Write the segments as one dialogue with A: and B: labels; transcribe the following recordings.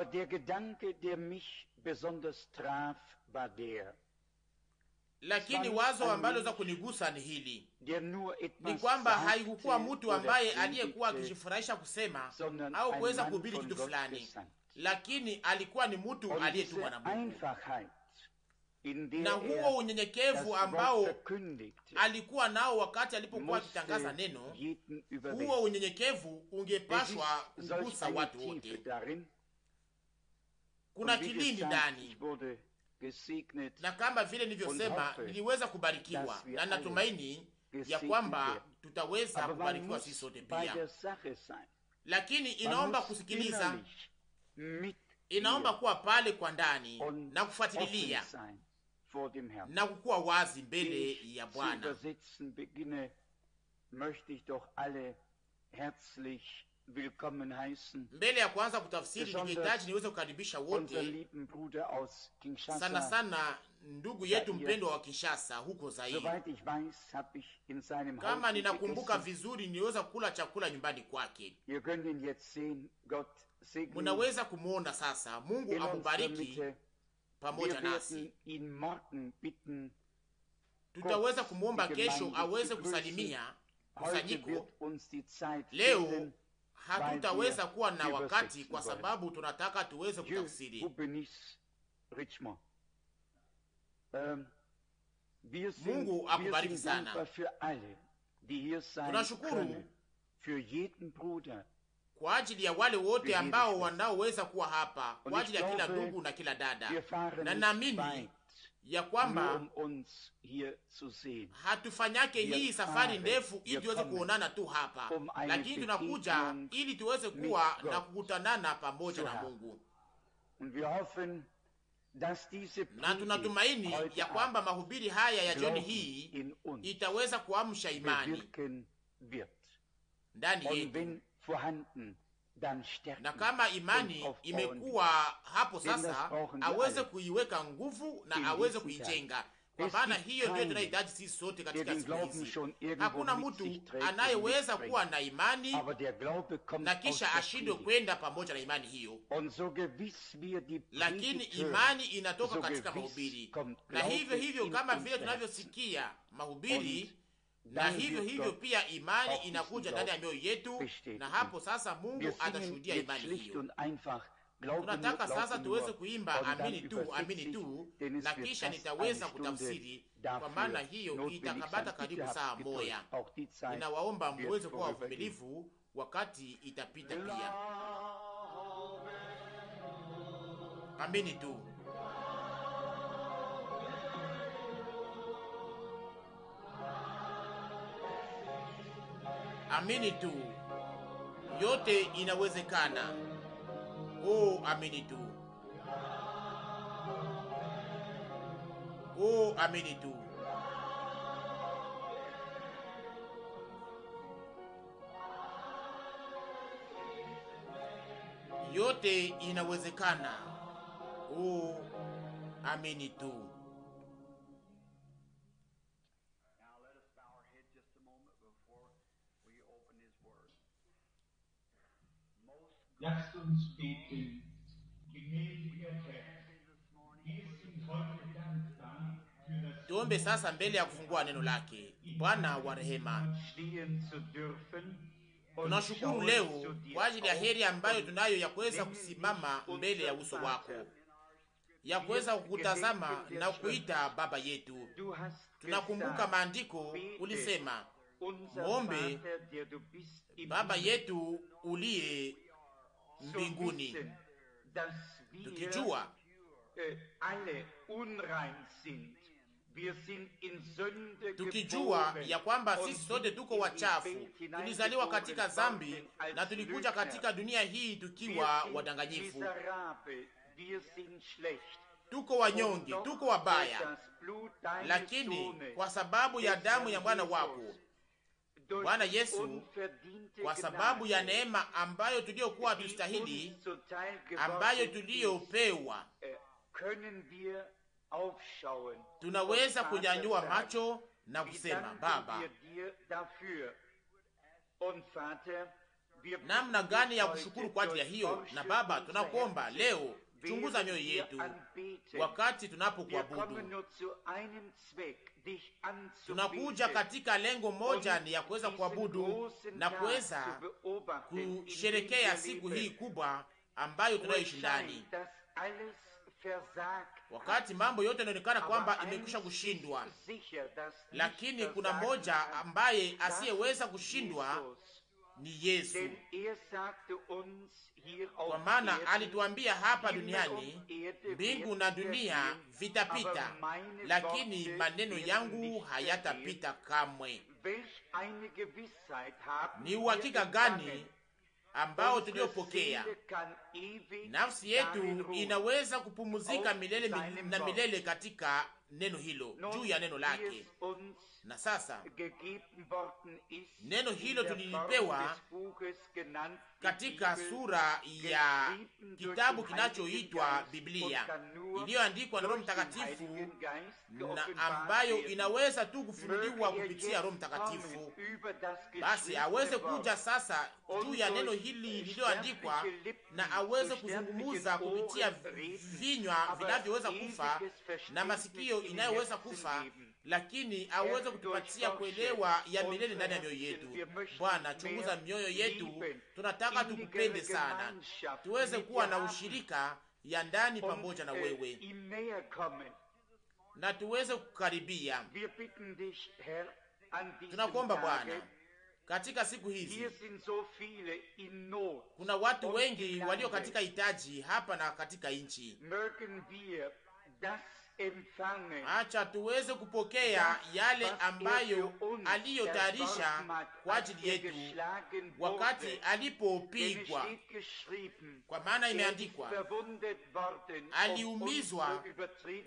A: Der Gedanke, der mich besonders traf, war der.
B: Lakini wazo ambalo za kunigusa ni hili, ni kwamba haikukuwa mtu ambaye aliyekuwa akijifurahisha kusema au kuweza kuhubiri kitu fulani, lakini alikuwa ni mtu aliyetumwa na Mungu. Na huo unyenyekevu ambao alikuwa nao wakati alipokuwa akitangaza neno, huo unyenyekevu ungepashwa kugusa watu wote. Kuna kilindi ndani, na kama vile nilivyosema, niliweza kubarikiwa na natumaini ya kwamba tutaweza kubarikiwa sisi sote pia. Lakini inaomba kusikiliza, inaomba kuwa pale kwa ndani na kufuatilia na kukuwa wazi mbele ya Bwana. Mbele ya kwanza kutafsiri, ningehitaji niweze kukaribisha wote, sana sana ndugu yetu mpendwa wa Kinshasa huko Zaire. Kama ninakumbuka vizuri, niweza kula chakula nyumbani kwake. Munaweza kumuona sasa. Mungu amubariki pamoja nasi. Tutaweza kumuomba kesho aweze kusalimia kusanyiko. Leo hatutaweza kuwa na wakati kwa sababu tunataka tuweze kutafsiri. Mungu akubariki sana. Tunashukuru kwa ajili ya wale wote ambao wanaoweza kuwa hapa, kwa ajili ya kila ndugu na kila dada, na naamini ya kwamba hatufanyake hii safari ndefu ili tuweze kuonana tu hapa, lakini tunakuja ili tuweze kuwa na kukutanana pamoja na Mungu. Na tunatumaini ya kwamba mahubiri haya ya jioni hii itaweza kuamsha imani ndani yetu, na kama imani imekuwa hapo sasa, aweze kuiweka nguvu na aweze kuijenga, kwa maana hiyo ndio tunahitaji sisi sote katika siku hizi. Hakuna mtu anayeweza kuwa na imani na kisha ashindwe kwenda pamoja na imani hiyo, lakini imani inatoka katika mahubiri, na hivyo hivyo kama vile tunavyosikia mahubiri, na hivyo hivyo pia imani inakuja ndani ya mioyo yetu, na hapo sasa Mungu atashuhudia imani hiyo. Tunataka sasa tuweze kuimba amini tu, amini tu, na kisha nitaweza kutafsiri, kwa maana hiyo itakabata karibu saa moja. Ninawaomba muweze kuwa wavumilivu wakati itapita pia. Amini tu. Amini tu, yote inawezekana. Oh, amini tu. Oh, amini tu. Yote inawezekana. Oh, amini tu.
C: Lasst uns beten, gnädiger Herr, wir sind heute dankbar für das
B: Tuombe sasa mbele ya kufungua neno lake. Bwana wa rehema, tunashukuru leo kwa ajili ya heri ambayo tunayo ya kuweza kusimama mbele ya uso wako, ya kuweza kukutazama na kuita Baba yetu. Tunakumbuka maandiko, ulisema, muombe Baba yetu uliye mbinguni, tukijua ya kwamba sisi sote tuko wachafu, tulizaliwa katika dhambi na tulikuja katika dunia hii tukiwa wadanganyifu, tuko wanyonge, tuko wabaya, lakini kwa sababu ya damu ya mwana wako Bwana Yesu, kwa sababu ya neema ambayo tuliyokuwa tustahili, ambayo tuliyopewa, tunaweza kunyanyua macho na kusema, Baba, namna gani ya kushukuru kwa ajili ya hiyo. Na Baba, tunakuomba leo, chunguza mioyo yetu wakati tunapokuabudu. Tunakuja katika lengo moja, ni ya kuweza kuabudu na kuweza kusherekea siku hii kubwa ambayo tunayoishi ndani, wakati mambo yote yanaonekana kwamba imekwisha kushindwa, lakini kuna moja ambaye asiyeweza kushindwa, ni Yesu. Kwa maana alituambia hapa duniani, mbingu na dunia vitapita, lakini maneno yangu hayatapita kamwe. Ni uhakika gani ambao tuliopokea? Nafsi yetu inaweza kupumuzika milele na milele katika neno hilo, juu ya neno lake. Na sasa neno hilo tulilipewa katika sura ya kitabu kinachoitwa Biblia, iliyoandikwa na Roho Mtakatifu, na ambayo inaweza tu kufunuliwa kupitia Roho Mtakatifu. Basi aweze kuja sasa juu ya neno hili lililoandikwa, na aweze kuzungumuza kupitia vinywa vinavyoweza kufa na masikio inayoweza kufa, lakini aweze kutupatia kuelewa ya milele ndani ya mioyo yetu. Bwana, chunguza mioyo yetu. Tunataka tukupende sana, tuweze kuwa na ushirika ya ndani pamoja na wewe, na tuweze kukaribia. Tunakuomba Bwana, katika siku hizi kuna watu wengi walio katika hitaji hapa na katika nchi. Acha tuweze kupokea yale ambayo aliyotayarisha kwa ajili yetu wakati alipopigwa, kwa maana imeandikwa, aliumizwa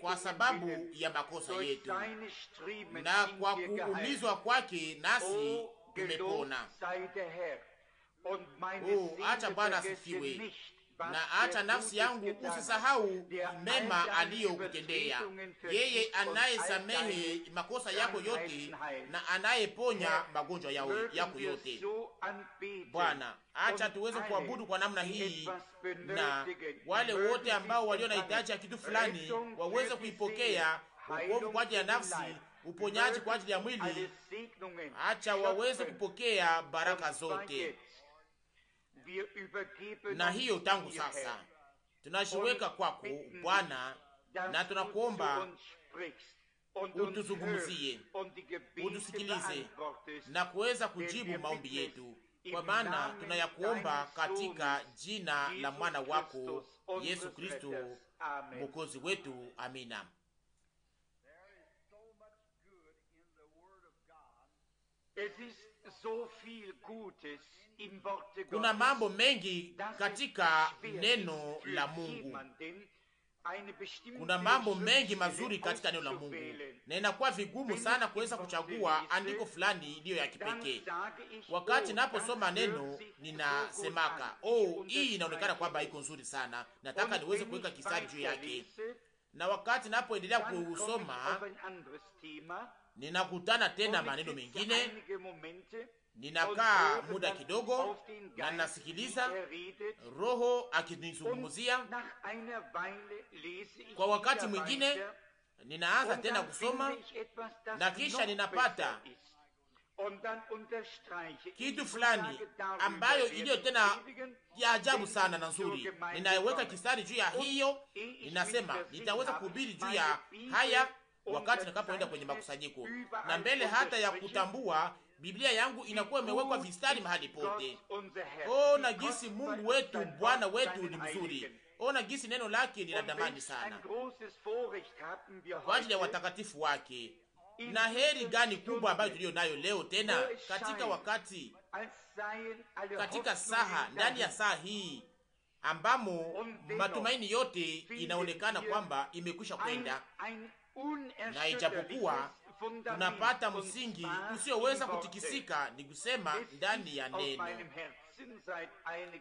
B: kwa sababu ya makosa yetu, na kwa kuumizwa kwake nasi tumepona. Acha Bwana asifiwe. Na acha nafsi yangu usisahau mema aliyokutendea, yeye anayesamehe makosa yako yote na anayeponya magonjwa yako yote. Bwana, acha tuweze kuabudu kwa namna hii, na wale wote ambao walio na hitaji ya kitu fulani waweze kuipokea, wokovu kwa ajili ya nafsi, uponyaji kwa ajili ya mwili. Acha waweze kupokea baraka zote. Na hiyo tangu sasa tunajiweka kwako Bwana, na tunakuomba utuzungumzie, utusikilize na kuweza kujibu maombi yetu, kwa maana tunayakuomba katika jina la mwana wako Yesu Kristo mwokozi wetu. Amina. Kuna mambo mengi katika neno la Mungu, kuna mambo mengi mazuri katika neno la Mungu, na inakuwa vigumu sana kuweza kuchagua andiko fulani iliyo ya kipekee. Wakati naposoma neno ninasemaka, hii inaonekana kwamba iko nzuri sana, nataka niweze kuweka kistari juu yake. Na wakati napoendelea kusoma ninakutana tena maneno mengine, ninakaa muda kidogo na ninasikiliza Roho akinizungumzia. Kwa wakati mwingine ninaanza tena kusoma, na kisha ninapata kitu fulani ambayo iliyo tena ya ajabu sana na nzuri. Ninaweka kistari juu ya hiyo, ninasema nitaweza kuhubiri juu ya haya wakati nitakapoenda kwenye makusanyiko, na mbele hata ya kutambua Biblia yangu inakuwa imewekwa vistari mahali pote. Na gisi Mungu wetu, Bwana wetu ni mzuri. Na gisi neno lake ni la damani sana kwa ajili ya watakatifu wake. Na heri gani kubwa ambayo tulio nayo leo tena katika wakati, katika saha, ndani ya saa hii ambamo matumaini yote inaonekana kwamba imekwisha kwenda, na ijapokuwa tunapata msingi usioweza kutikisika, ni kusema ndani ya neno.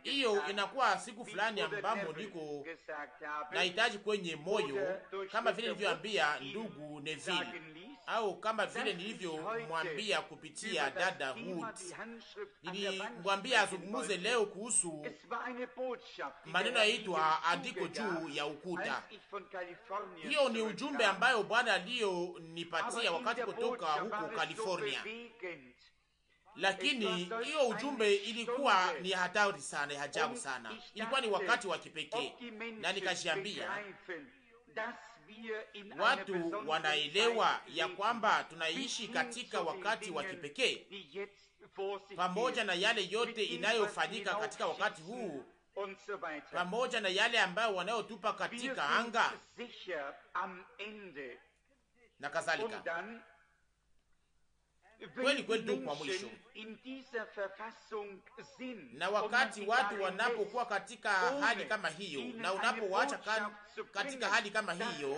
B: hiyo inakuwa siku fulani ambamo niko nahitaji kwenye moyo, kama vile nilivyoambia ndugu Neville, au kama vile nilivyomwambia kupitia dada Hood. Nilimwambia azungumuze leo kuhusu maneno yaitwa andiko juu ya ukuta. Hiyo ni ujumbe ambayo Bwana aliyonipatia wakati kutoka huko California, lakini hiyo ujumbe ilikuwa ni hatari sana, ya ajabu sana. Ilikuwa ni wakati wa kipekee, na nikajiambia watu wanaelewa ya kwamba tunaishi katika wakati wa kipekee, pamoja na yale yote inayofanyika katika wakati huu, pamoja na yale ambayo wanayotupa katika anga na kadhalika. Kweli kweli tu kwa mwisho, na wakati watu wanapokuwa katika hali kama hiyo, na unapowacha katika hali kama hiyo,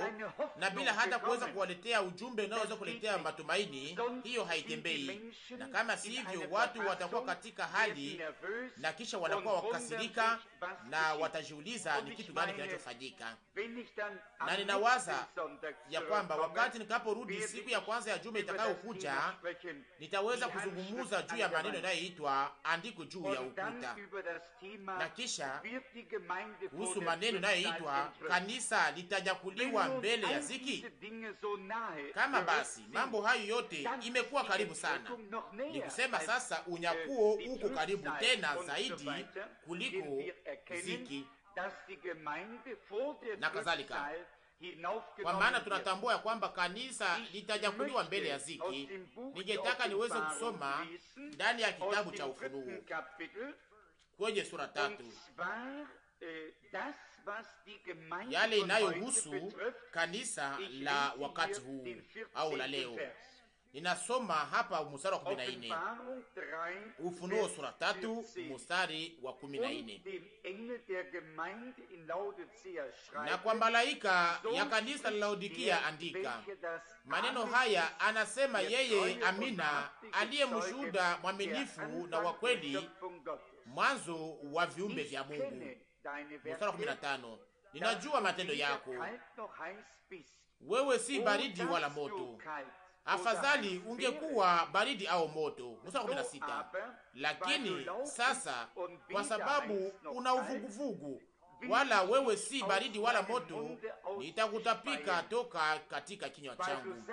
B: na bila hata kuweza kuwaletea ujumbe unaoweza kuletea matumaini, hiyo haitembei. Na kama sivyo, watu watakuwa katika hali na kisha wanakuwa wakasirika na watajiuliza ni kitu gani kinachofanyika. Na ninawaza ya kwamba wakati nikaporudi siku ya kwanza ya juma itakayokuja, nitaweza kuzungumuza juu ya maneno yanayoitwa andiko juu ya ukuta, na kisha kuhusu maneno yanayoitwa kanisa litanyakuliwa mbele ya ziki. Kama basi mambo hayo yote imekuwa karibu sana, ni kusema sasa unyakuo uko karibu tena zaidi kuliko ziki na kadhalika. Kwa maana tunatambua ya kwamba kanisa litanyakuliwa mbele ya ziki. Ningetaka niweze kusoma ndani ya kitabu cha Ufunuo kwenye sura 3 yale inayohusu kanisa la wakati huu au la leo. Ninasoma hapa mstari wa 14, Ufunuo sura 3 mstari wa 14. Na kwa malaika ya kanisa la Laodikia andika, maneno haya anasema yeye Amina, aliye mshuhuda mwaminifu na wa kweli, mwanzo wa viumbe vya Mungu. Mstari wa 15, ninajua matendo yako, wewe si baridi wala moto. Afadhali ungekuwa baridi au moto. Mstari wa 16, lakini sasa kwa sababu una uvuguvugu, wala wewe si baridi wala moto, nitakutapika toka katika kinywa changu.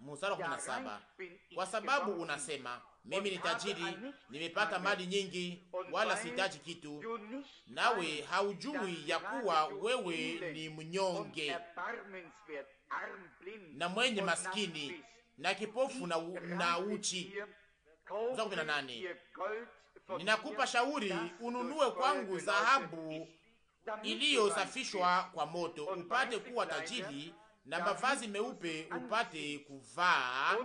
B: Mstari wa 17, kwa sababu unasema mimi ni tajiri, nimepata mali nyingi, wala sihitaji kitu, nawe haujui ya kuwa wewe ni mnyonge na mwenye maskini na kipofu na uchi. 18, ninakupa shauri ununue kwangu dhahabu iliyosafishwa kwa moto, upate kuwa tajiri, na mavazi meupe upate kuvaa,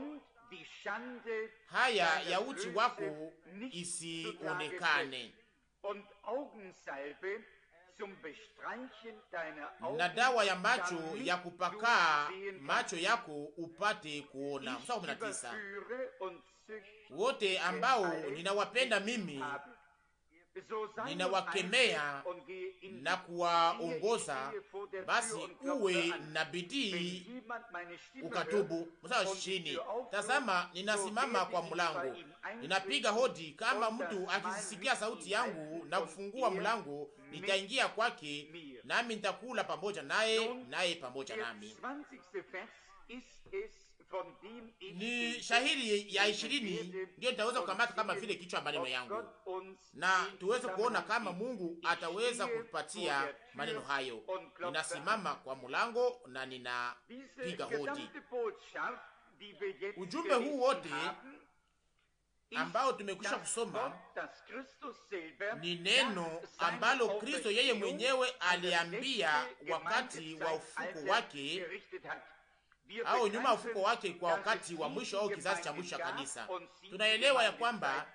B: haya ya uchi wako isionekane, na dawa ya macho ya kupakaa macho yako upate kuona. Mstari 19, wote ambao ninawapenda mimi ninawakemea na kuwaongoza, basi uwe na bidii ukatubu. Mstari 20, tazama ninasimama kwa mlango, ninapiga hodi. Kama mtu akisikia sauti yangu na kufungua mlango, nitaingia kwake, nami nitakula pamoja naye, naye pamoja nami. Ni shahiri ya 20 ndio nitaweza kukamata kama vile kichwa maneno yangu, na tuweze kuona kama Mungu ataweza kutupatia maneno hayo. Ninasimama kwa mlango na ninapiga hodi. Ujumbe huu wote ambao tumekwisha kusoma ni neno ambalo Kristo yeye mwenyewe aliambia wakati wa ufuko wake au nyuma ya ufuko wake, kwa wakati wa mwisho au kizazi cha mwisho ya kanisa. Tunaelewa ya kwamba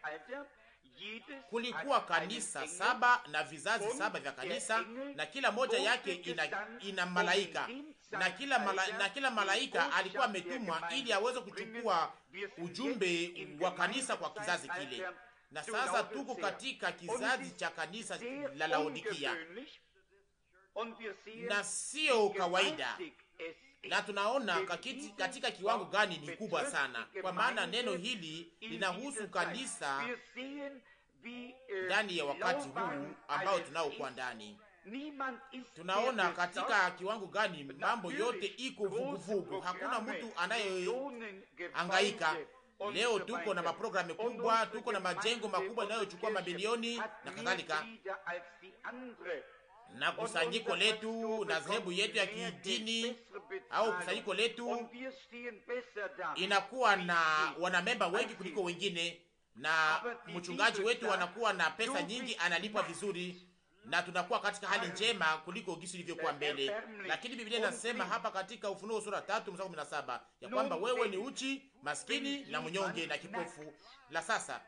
B: kulikuwa kanisa 7 na vizazi 7 vya kanisa, na kila moja yake ina malaika, na kila malaika alikuwa ametumwa ili aweze kuchukua ujumbe wa kanisa kwa kizazi kile. na sasa tuko katika kizazi cha kanisa la Laodikia, na sio kawaida, na tunaona katika kiwango gani ni kubwa sana, kwa maana neno hili linahusu kanisa ndani ya wakati huu ambao tunaokuwa ndani. Tunaona katika kiwango gani mambo yote iko vuguvugu, hakuna mtu anayehangaika. Leo tuko na maprogramu kubwa, tuko na majengo makubwa yanayochukua mabilioni na kadhalika, na kusanyiko letu na dhehebu yetu ya kidini au kusanyiko letu inakuwa na wanamemba wengi kuliko wengine, na mchungaji wetu anakuwa na pesa nyingi, analipwa vizuri, na tunakuwa katika hali njema kuliko gisi ilivyokuwa mbele. Lakini Biblia inasema hapa katika Ufunuo sura 3 mstari 17 ya kwamba wewe ni uchi, maskini na mnyonge na kipofu. La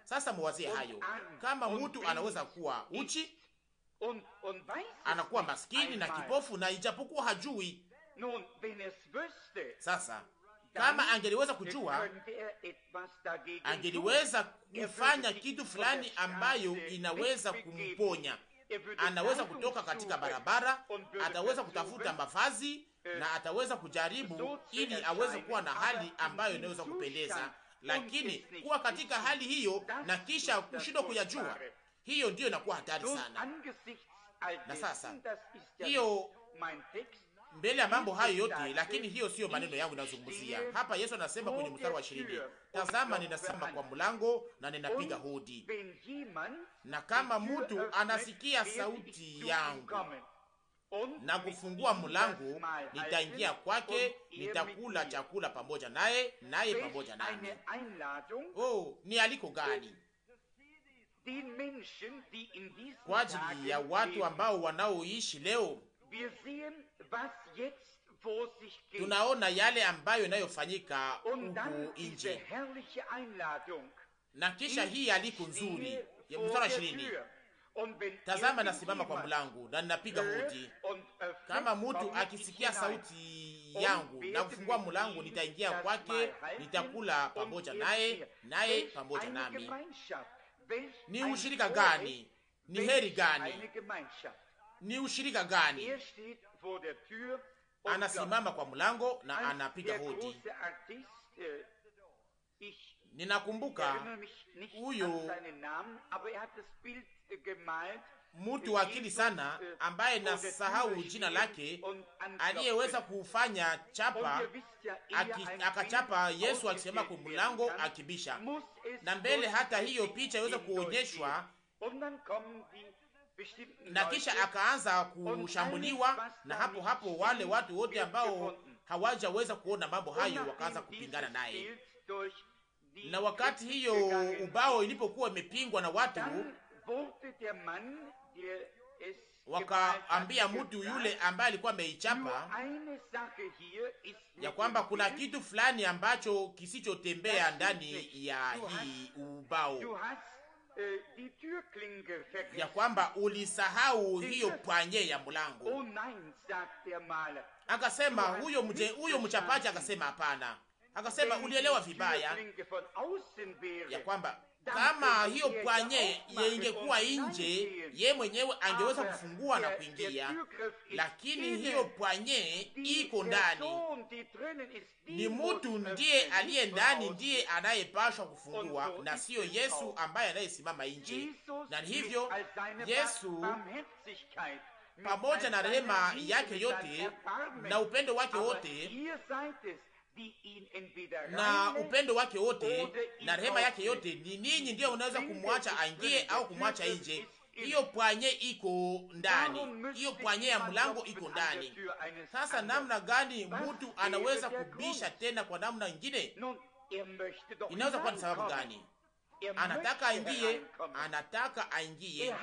B: sasa muwazie hayo. Kama mtu anaweza kuwa uchi, anakuwa maskini na kipofu, na ijapokuwa hajui. Sasa kama angeliweza kujua, angeliweza kufanya kitu fulani ambayo inaweza kumponya. Anaweza kutoka katika barabara, ataweza kutafuta mavazi, na ataweza kujaribu ili aweze kuwa na hali ambayo inaweza kupendeza. Lakini kuwa katika hali hiyo na kisha kushindwa kuyajua, hiyo ndiyo inakuwa hatari sana. Na sasa hiyo mbele ya mambo hayo yote, lakini hiyo sio maneno yangu ninazungumzia hapa. Yesu anasema kwenye mstari wa 20, tazama ninasimama kwa mlango na ninapiga hodi, na kama mtu anasikia sauti yangu na kufungua mlango, nitaingia kwake, nitakula chakula pamoja naye, naye pamoja nami. Oh, ni aliko gani kwa ajili ya watu ambao wanaoishi leo. Tunaona yale ambayo inayofanyika huku nje, na kisha hii aliko nzuri ya mstari 20, tazama nasimama kwa mlango na ninapiga hodi, kama mtu akisikia sauti yangu na kufungua mlango, nitaingia kwake, nitakula pamoja naye, naye pamoja nami. Ni ushirika gani? Ni heri gani? Ni ushirika gani? Anasimama kwa mlango na anapiga hodi. Ninakumbuka huyo mtu wa akili sana ambaye nasahau jina lake, aliyeweza kufanya chapa akachapa Yesu akisema kwa mlango akibisha, na mbele hata hiyo picha iweze kuonyeshwa, na kisha akaanza kushambuliwa, na hapo wale watu wote ambao hawajaweza kuona mambo hayo wakaanza kupingana naye. Na wakati hiyo ubao ilipokuwa imepingwa na watu, wakaambia mtu yule ambaye alikuwa ameichapa ya kwamba kuna kitu fulani ambacho kisichotembea ndani ya hii ubao, ya kwamba ulisahau hiyo panye ya mlango. Akasema huyo mchapaji akasema hapana, akasema ulielewa vibaya, ya kwamba kama hiyo panye ingekuwa nje, ye mwenyewe angeweza kufungua na kuingia, lakini hiyo panye iko ndani. Ni mtu ndiye aliye ndani ndiye anayepashwa kufungua, na sio Yesu ambaye anayesimama nje. Na hivyo Yesu pamoja na rehema yake yote na upendo wake wote na upendo wake wote na rehema yake yote, ni ninyi ndio unaweza kumwacha aingie au kumwacha nje. Hiyo pwanye iko ndani, hiyo pwanye ya mlango iko ndani. Sasa namna gani mtu anaweza kubisha tena kwa namna nyingine? Inaweza kuwa ni sababu gani? Anataka aingie, anataka aingie.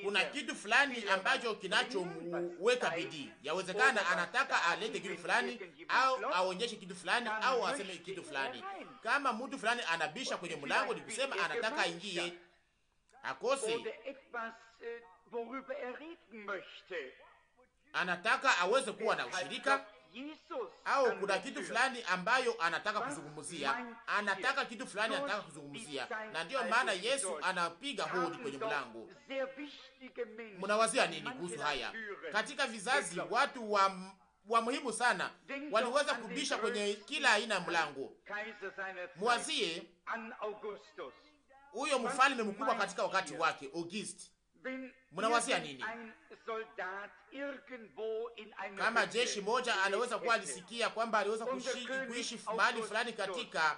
B: Kuna kitu fulani ambacho kinachomweka bidii. Yawezekana anataka alete kitu fulani au aonyeshe kitu fulani au aseme kitu fulani. Kama mtu fulani anabisha kwenye mlango, ni kusema anataka aingie akose, anataka aweze kuwa na ushirika, au kuna kitu fulani ambayo anataka kuzungumzia, anataka kitu fulani anataka kuzungumzia, na ndiyo maana Yesu anapiga hodi kwenye mlango. Mnawazia nini kuhusu haya? Katika vizazi watu wa muhimu sana waliweza kubisha kwenye kila aina ya mlango. Mwazie huyo mfalme mkubwa katika wakati wake Auguste. Mnawazia nini? Kama jeshi moja anaweza kuwa alisikia kwamba aliweza kuishi mahali fulani katika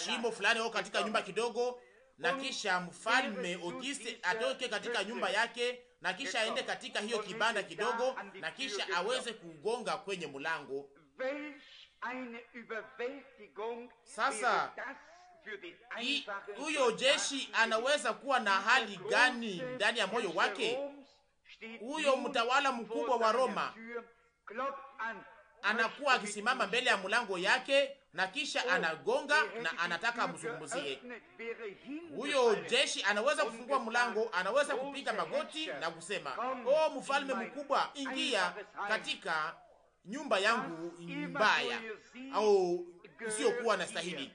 B: shimo fulani au katika nyumba kidogo, na kisha mfalme Auguste atoke katika nyumba yake na kisha aende katika hiyo kibanda kidogo na kisha aweze kugonga kwenye mlango. Sasa huyo jeshi anaweza kuwa na hali gani ndani ya moyo wake? Huyo mtawala mkubwa wa Roma anakuwa akisimama mbele ya mlango yake na kisha anagonga na anataka mzungumzie. Huyo jeshi anaweza kufungua mlango, anaweza kupiga magoti na kusema, "Oh, mfalme mkubwa, ingia katika nyumba yangu mbaya au isiyokuwa na stahili."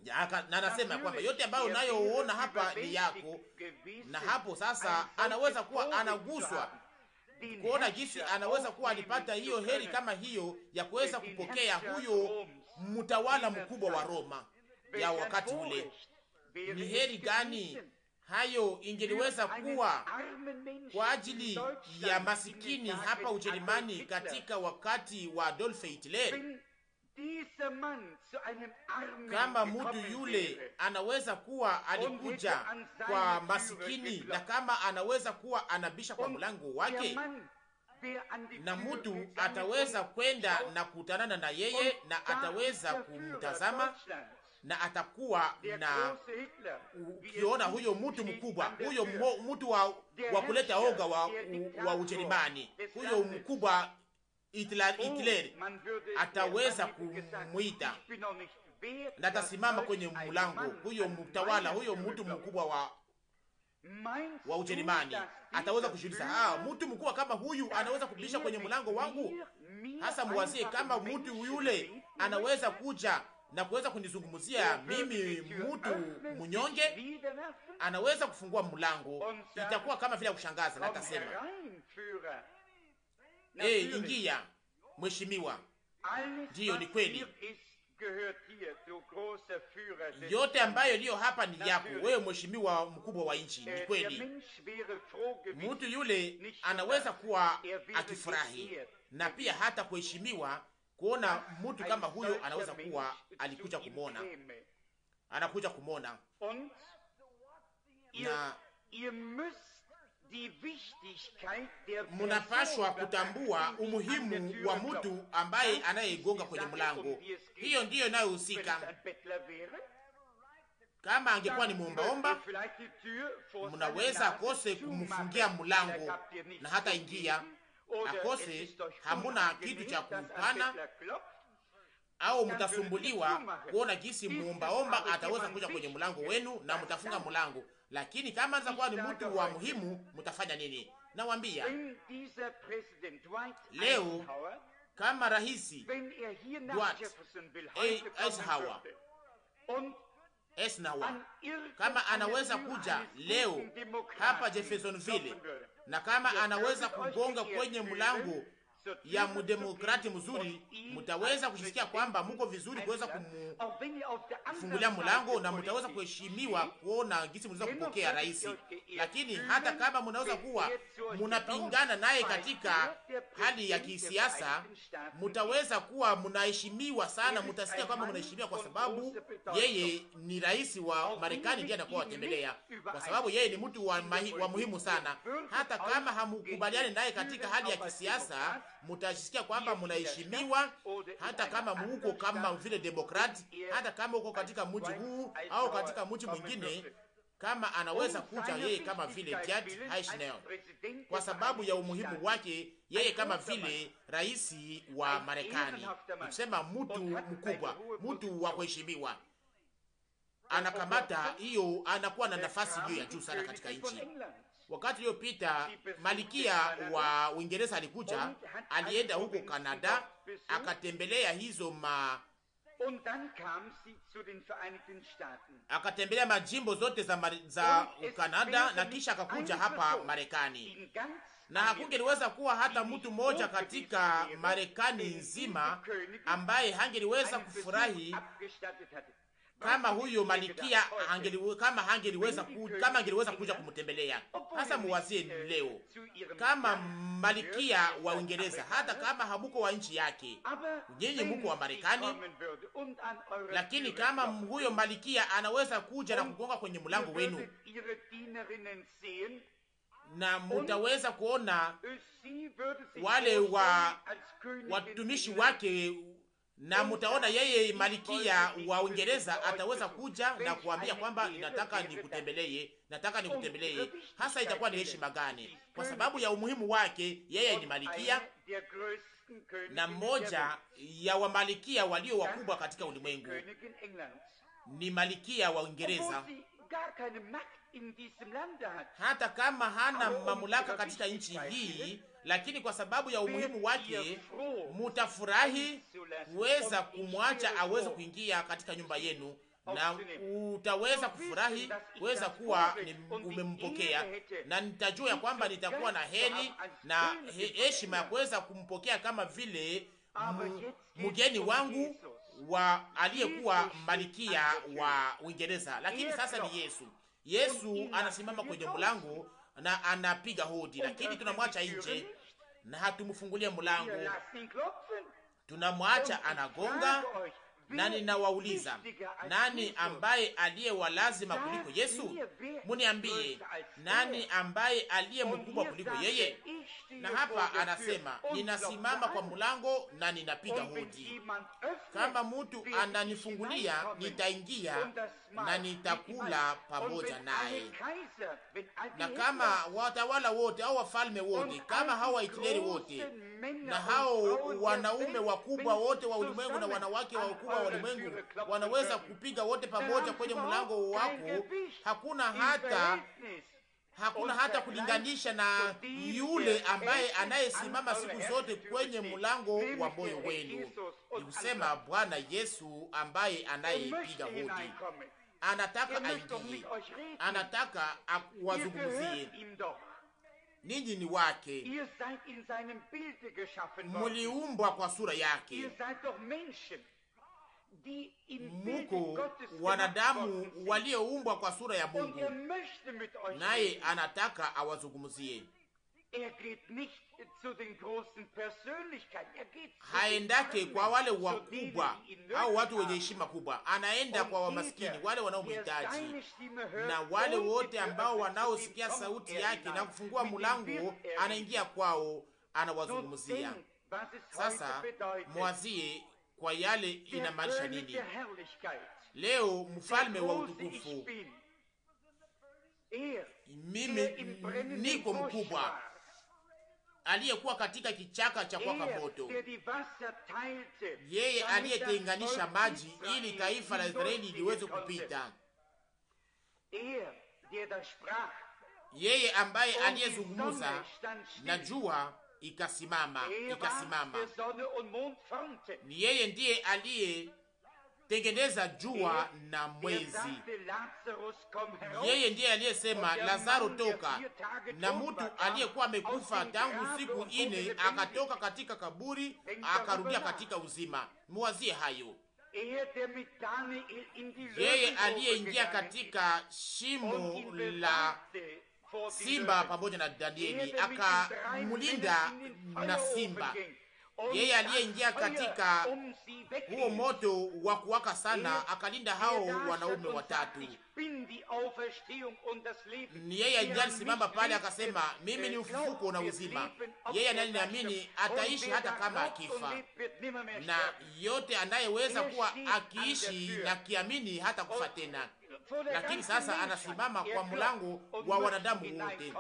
B: Na anasema kwamba yote ambayo unayoona hapa ni yako, na hapo sasa anaweza kuwa anaguswa kuona jinsi anaweza kuwa alipata hiyo heri kama hiyo ya kuweza kupokea huyo mtawala mkubwa wa Roma ya wakati ule. Ni heri gani hayo ingeliweza kuwa kwa ajili ya masikini hapa Ujerumani katika wakati wa Adolf Hitler. Kama mtu yule anaweza kuwa alikuja kwa masikini, na kama anaweza kuwa anabisha kwa mlango wake, na mtu ataweza kwenda na kutanana na yeye, na ataweza kumtazama, na atakuwa na ukiona huyo mtu mkubwa, huyo mtu wa kuleta oga wa Ujerumani, huyo mkubwa Hitler ataweza kumwita na atasimama kwenye mlango. Huyo mtawala, huyo mtu mkubwa wa Ujerumani ataweza kujiuliza, mtu mkubwa kama huyu anaweza kubisha kwenye mlango wangu? Hasa mwazie kama mtu yule anaweza kuja na kuweza kunizungumzia mimi, mtu mnyonge, anaweza kufungua mlango. Itakuwa kama vile kushangaza, na atasema, ingia mheshimiwa. Ndiyo, ni kweli, yote ambayo liyo hapa ni yako wewe, mheshimiwa mkubwa wa nchi. Ni kweli, mtu yule anaweza kuwa akifurahi na pia hata kuheshimiwa kuona mtu kama huyo anaweza kuwa alikuja kumona, anakuja kumona. Na munapashwa kutambua umuhimu wa mtu ambaye anayegonga kwenye mlango. Hiyo ndiyo inayohusika. Kama angekuwa ni muombaomba, munaweza akose kumfungia mlango na hata ingia, akose hamuna kitu cha kupana, au mtasumbuliwa kuona jinsi muombaomba ataweza kuja kwenye mlango wenu na mtafunga mlango. Lakini kama anza kuwa ni mtu wa muhimu, mtafanya nini? Nawambia leo, kama rahisi Dwight Eisenhower kama anaweza kuja leo hapa Jeffersonville, na kama anaweza kugonga kwenye mlango ya mdemokrati mzuri, mtaweza kusikia kwamba muko vizuri kuweza kumfungulia mlango, na mtaweza kuheshimiwa kuona jinsi mnaweza kupokea rais. Lakini hata kama mnaweza kuwa mnapingana naye katika hali ya kisiasa, mtaweza kuwa mnaheshimiwa sana, mtasikia kwamba mnaheshimiwa kwa sababu yeye ni rais wa Marekani, ndiye anakuwa watembelea, kwa sababu yeye ni mtu wa muhimu sana. Hata kama hamkubaliani naye katika hali ya kisiasa, mutasikia kwamba mnaheshimiwa, hata kama muko kama vile demokrati, hata kama uko katika mji huu au katika mji mwingine. Kama anaweza kuja yeye kama vile Dwight Eisenhower, kwa sababu ya umuhimu wake yeye kama vile rais wa Marekani, kusema mtu mkubwa, mtu wa kuheshimiwa. anakamata hiyo, anakuwa na nafasi hiyo ya juu sana katika nchi. Wakati uliopita malikia wa Uingereza alikuja, alienda huko Kanada, akatembelea hizo akatembelea majimbo zote za Kanada, na kisha akakuja hapa Marekani, na hakungeliweza kuwa hata mtu mmoja katika Marekani nzima ambaye hangeliweza kufurahi kama huyo malikia kama angeliweza kuja kumtembelea. Sasa muwazie leo, kama malikia wa Uingereza, hata kama hamuko wa nchi yake, nyinyi muko wa Marekani, lakini kama huyo malikia anaweza kuja na kugonga kwenye mlango wenu, na mutaweza kuona wale watumishi wake, na mutaona yeye malikia wa Uingereza ataweza kuja na kuambia kwamba nataka nikutembelee. Hasa itakuwa ni heshima gani? Kwa sababu ya umuhimu wake, yeye ni malikia na mmoja ya wamalikia walio wakubwa katika ulimwengu, ni malikia wa Uingereza. Hata kama hana mamlaka katika nchi hii, lakini kwa sababu ya umuhimu wake mutafurahi kuweza kumwacha aweze kuingia katika nyumba yenu, na utaweza kufurahi kuweza kuwa umempokea, na nitajua ya kwamba nitakuwa na heri na heshima ya kuweza kumpokea kama vile mgeni wangu wa aliyekuwa malikia wa Uingereza. Lakini sasa ni Yesu anasimama kwenye mlango na anapiga hodi, lakini tunamwacha nje na hatumfungulie mlango, tunamwacha anagonga. Na ninawauliza, nani ambaye aliye wa lazima kuliko Yesu? Muniambie, nani ambaye aliye mkubwa kuliko yeye? Na hapa anasema, ninasimama kwa mlango na ninapiga hodi. Kama mtu ananifungulia, nitaingia na nitakula pamoja naye. Na kama watawala wote au wafalme wote, kama hao Wahitleri wote na hao wanaume wakubwa wote wa ulimwengu na wanawake wakubwa wa ulimwengu wanaweza kupiga wote pamoja kwenye mlango wako, hakuna hata kulinganisha na yule ambaye anayesimama siku zote kwenye mlango wa moyo wenu. Ni kusema Bwana Yesu ambaye anayepiga hodi. Anataka aingie, anataka wazungumzie. Ninyi ni wake, muliumbwa kwa sura yake, muko wanadamu walioumbwa kwa sura ya Mungu, naye anataka awazungumzie. Haendake kwa wale wakubwa au watu wenye heshima kubwa, anaenda kwa wamaskini, wale wanaomhitaji, na wale wote ambao wanaosikia sauti yake na kufungua mlango, anaingia kwao, anawazungumzia. Sasa mwazie kwa yale inamaanisha nini leo. Mfalme wa utukufu, mimi niko mkubwa, aliyekuwa katika kichaka cha kwaka moto, yeye aliyetenganisha maji ili taifa la Israeli liweze kupita, yeye ambaye aliyezungumza na jua ikasimama. Ni yeye ndiye aliyetengeneza jua na mwezi. Yeye ndiye aliyesema Lazaro toka, na mtu aliyekuwa amekufa tangu siku 4 akatoka katika kaburi akarudia katika uzima. Muwazie hayo. Yeye aliyeingia katika shimo la simba pamoja na Danieli akamlinda na simba. Yeye aliyeingia katika huo moto wa kuwaka sana akalinda hao wanaume watatu. Ni yeye alisimama pale akasema, mimi ni ufufuko na uzima. Yeye anayeniamini ataishi hata kama akifa, na yote anayeweza kuwa akiishi na kiamini hata kufa tena. Lakini sasa anasimama kwa mlango wa wanadamu wote,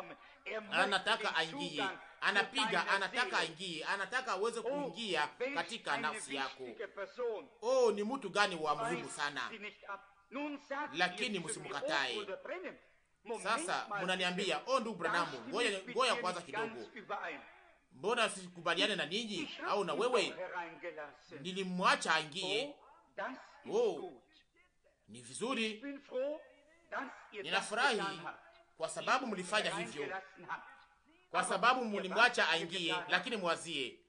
B: anataka aingie, anapiga, anataka aingie, anataka aweze kuingia katika nafsi yako. Oh, ni mtu gani wa muhimu sana! lakini msimkatae. Sasa mnaniambia, oh ndugu Branham, ngoja kwanza kidogo, mbona sikubaliane na ninyi au na wewe? Nilimwacha aingie. Oh, ni vizuri, ninafurahi kwa sababu mlifanya hivyo, kwa sababu mlimwacha aingie. Lakini mwazie,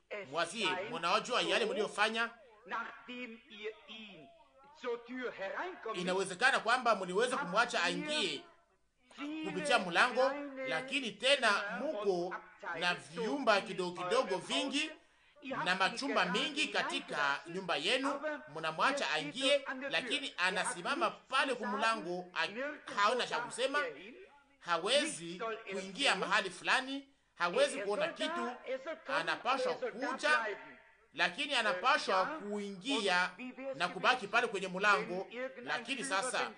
B: mnawajua yale mliofanya. Inawezekana kwamba mliweza kumwacha aingie kupitia mlango, lakini tena muko na vyumba kidogo kidogo vingi na machumba mingi katika nyumba yenu. Mnamwacha aingie, lakini anasimama pale kumlango, haona cha kusema, hawezi kuingia mahali fulani, hawezi kuona kitu. Anapashwa kuja, lakini anapashwa kuingia na kubaki pale kwenye mlango. Lakini sasa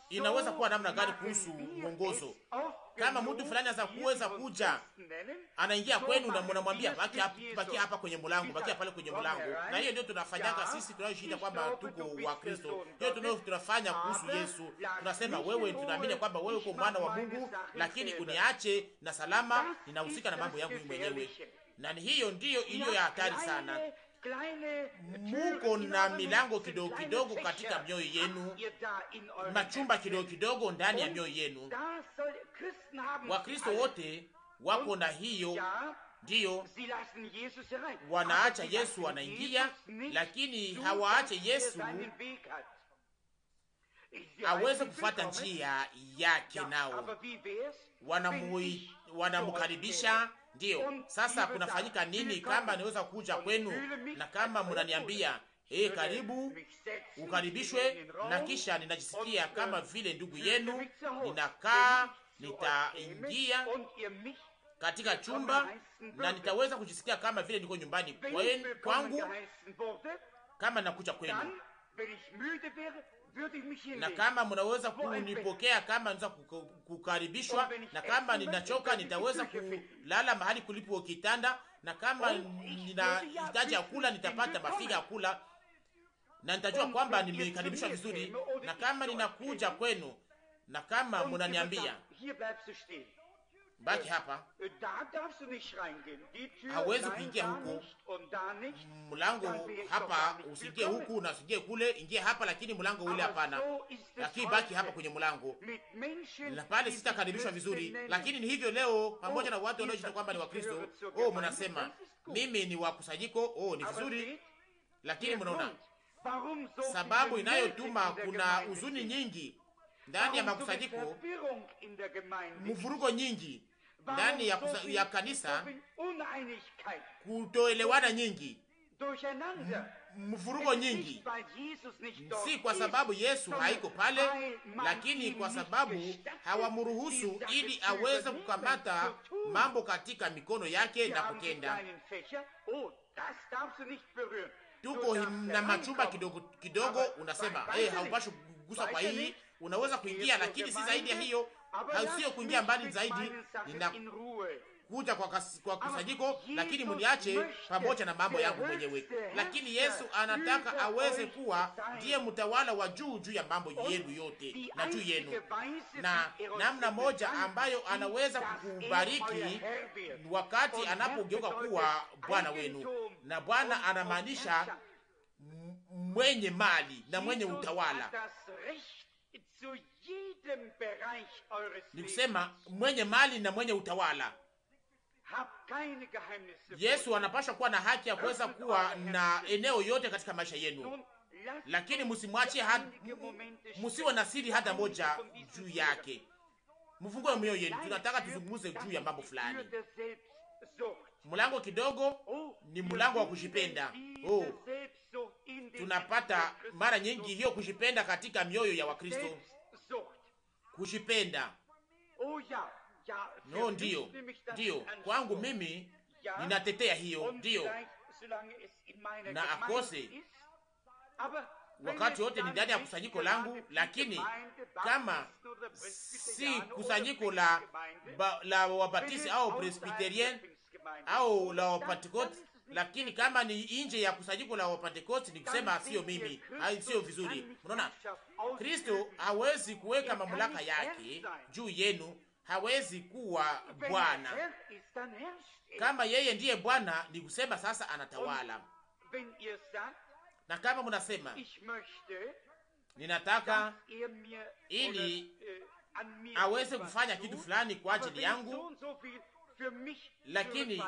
B: inaweza kuwa namna gani kuhusu mwongozo? Kama mtu fulani anaweza kuweza kuja, anaingia kwenu na mnamwambia baki hapa kwenye mlango, baki pale kwenye mlango. Na hiyo ndio tunafanyaga sisi tunayoshinda kwamba tuko wa Kristo. Hiyo tunafanya kuhusu Yesu. Tunasema wewe, tunaamini kwamba wewe uko mwana wa Mungu, lakini uniache na salama, ninahusika na mambo yangu mwenyewe. Na hiyo ndiyo iliyo ya hatari sana. Muko na milango kidogo kidogo katika mioyo yenu, machumba kidogo kidogo ndani ya mioyo yenu. Wakristo wote wako na hiyo, ndiyo wanaacha Yesu anaingia, lakini hawaache Yesu aweze kufuata njia yake. Nao wanamkaribisha. Ndiyo, sasa kunafanyika nini kama niweza kuja kwenu na kama mnaniambia karibu, ukaribishwe, na kisha ninajisikia kama vile ndugu yenu, ninakaa, nitaingia katika chumba na nitaweza kujisikia kama vile niko nyumbani kwangu kama nakuja kwenu. Na kama mnaweza kunipokea kama naweza kukaribishwa, na kama ninachoka nitaweza kulala mahali kulipo kitanda, na kama ninahitaji ya kula nitapata mafiga ya kula, na nitajua kwamba nimekaribishwa vizuri. Na kama ninakuja kwenu na kama mnaniambia baki hapa, hawezi kuingia huko mlango hapa, usiingie huku na usiingie kule, ingia hapa, lakini mlango ule hapana, lakini baki hapa kwenye mlango, na pale sitakaribishwa vizuri. Lakini ni hivyo leo pamoja na watu wanaojiita kwamba ni Wakristo. Mnasema mimi ni wa kusanyiko. Ni vizuri, lakini mnaona sababu inayotuma kuna huzuni nyingi ndani ya makusanyiko, mvurugo nyingi ndani ya kanisa, kutoelewana nyingi, mvurugo nyingi, si kwa sababu Yesu haiko pale, lakini kwa sababu hawamruhusu ili aweze kukamata mambo katika mikono yake na kutenda. Tuko na machumba kidogo kidogo, unasema haupashi kugusa kwa hii, unaweza kuingia, lakini si zaidi ya hiyo, sio kuingia mbali zaidi. Ninakuja kwa kusanyiko, lakini mniache pamoja na mambo yangu mwenyewe. Lakini Yesu anataka aweze kuwa ndiye mtawala wa juu ya mambo yenu yote na juu yenu, na namna moja ambayo anaweza kukubariki wakati anapogeuka kuwa Bwana wenu. Na Bwana anamaanisha mwenye mali na mwenye utawala, ni kusema mwenye mali na mwenye utawala. Yesu anapaswa kuwa na haki ya kuweza kuwa na eneo yote katika maisha yenu, lakini msimwachie, msiwe na siri hata moja juu yake. Mfungue mioyo yenu. Tunataka tuzungumze juu ya mambo fulani. Mlango kidogo ni mlango wa kujipenda. Tunapata mara nyingi hiyo kujipenda katika mioyo ya Wakristo. Kujipenda. Ndiyo, kwangu mimi ninatetea hiyo, ndiyo, na akose wakati wote ni ndani ya kusanyiko langu. Lakini kama si kusanyiko la Wabatisi au Presbyterian au la Wapentekoste, lakini kama ni nje ya kusanyiko la Wapentekosti ni kusema sio mimi, sio vizuri. Unaona, Kristo hawezi kuweka mamlaka yake juu yenu, hawezi kuwa Bwana. Kama yeye ndiye Bwana, ni kusema sasa anatawala. Na kama mnasema ninataka ili aweze kufanya kitu fulani kwa ajili yangu, lakini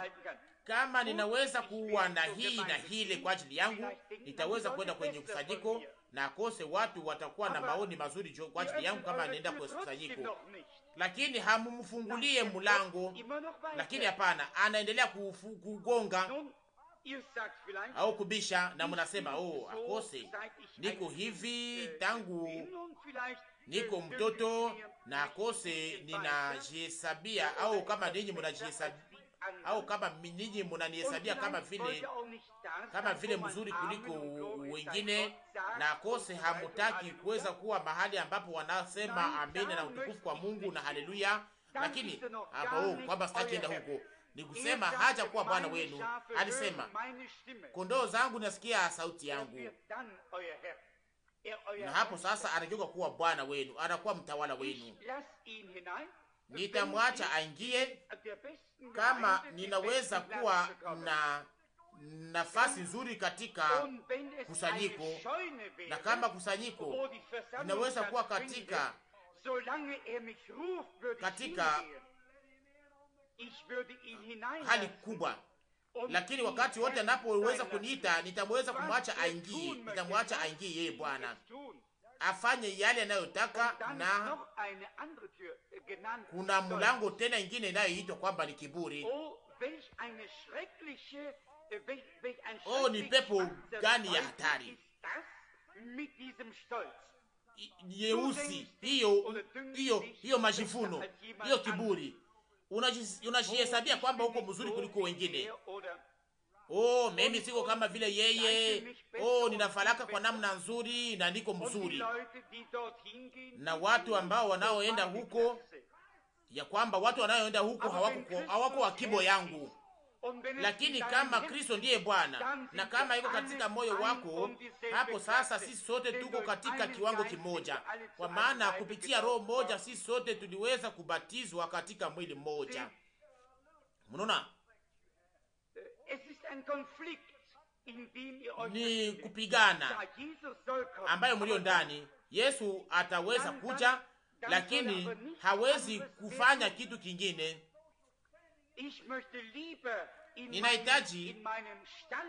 B: kama ninaweza kuwa na hii na hile kwa ajili yangu, nitaweza kwenda kwenye kusanyiko na akose watu watakuwa na maoni mazuri kwa ajili yangu kama nenda kwenye kusanyiko, lakini hamumfungulie mlango. Lakini hapana, anaendelea kugonga au kubisha, na mnasema akose, niko hivi tangu niko mtoto na akose ninajihesabia, au kama ninyi mnajihesabia, au kama ninyi mnanihesabia kama vile mzuri kuliko wengine, na akose hamutaki kuweza kuwa mahali ambapo wanasema amina na utukufu kwa Mungu na haleluya. Lakini hapo kwamba sitaki enda huko, ni kusema haja kuwa Bwana wenu. Alisema kondoo zangu nasikia sauti yangu, na hapo sasa anageuka kuwa Bwana wenu, anakuwa mtawala wenu. Nitamwacha aingie kama ninaweza kuwa na nafasi nzuri katika kusanyiko, na kama kusanyiko ninaweza kuwa katika hali kubwa, lakini wakati wote anapoweza kuniita nitamweza kumwacha aingie, nitamwacha aingie yeye Bwana afanye yale anayotaka. Na kuna mlango tena ingine inayoitwa kwamba ni kiburi. Ni pepo gani ya hatari nyeusi hiyo majivuno, hiyo kiburi. Unajihesabia kwamba uko mzuri kuliko wengine. Mimi siko kama vile yeye. Ninafalaka kwa namna nzuri na niko mzuri. Na watu ambao wanaoenda huko, ya kwamba watu wanaoenda huko hawako wakibo yangu. Lakini kama Kristo ndiye Bwana, na kama iko katika moyo wako, hapo sasa sisi sote tuko katika kiwango kimoja, kwa maana kupitia roho moja sisi sote tuliweza kubatizwa katika mwili mmoja. Mnaona, ni kupigana ambayo mlio ndani. Yesu ataweza kuja, lakini hawezi kufanya kitu kingine. Ninahitaji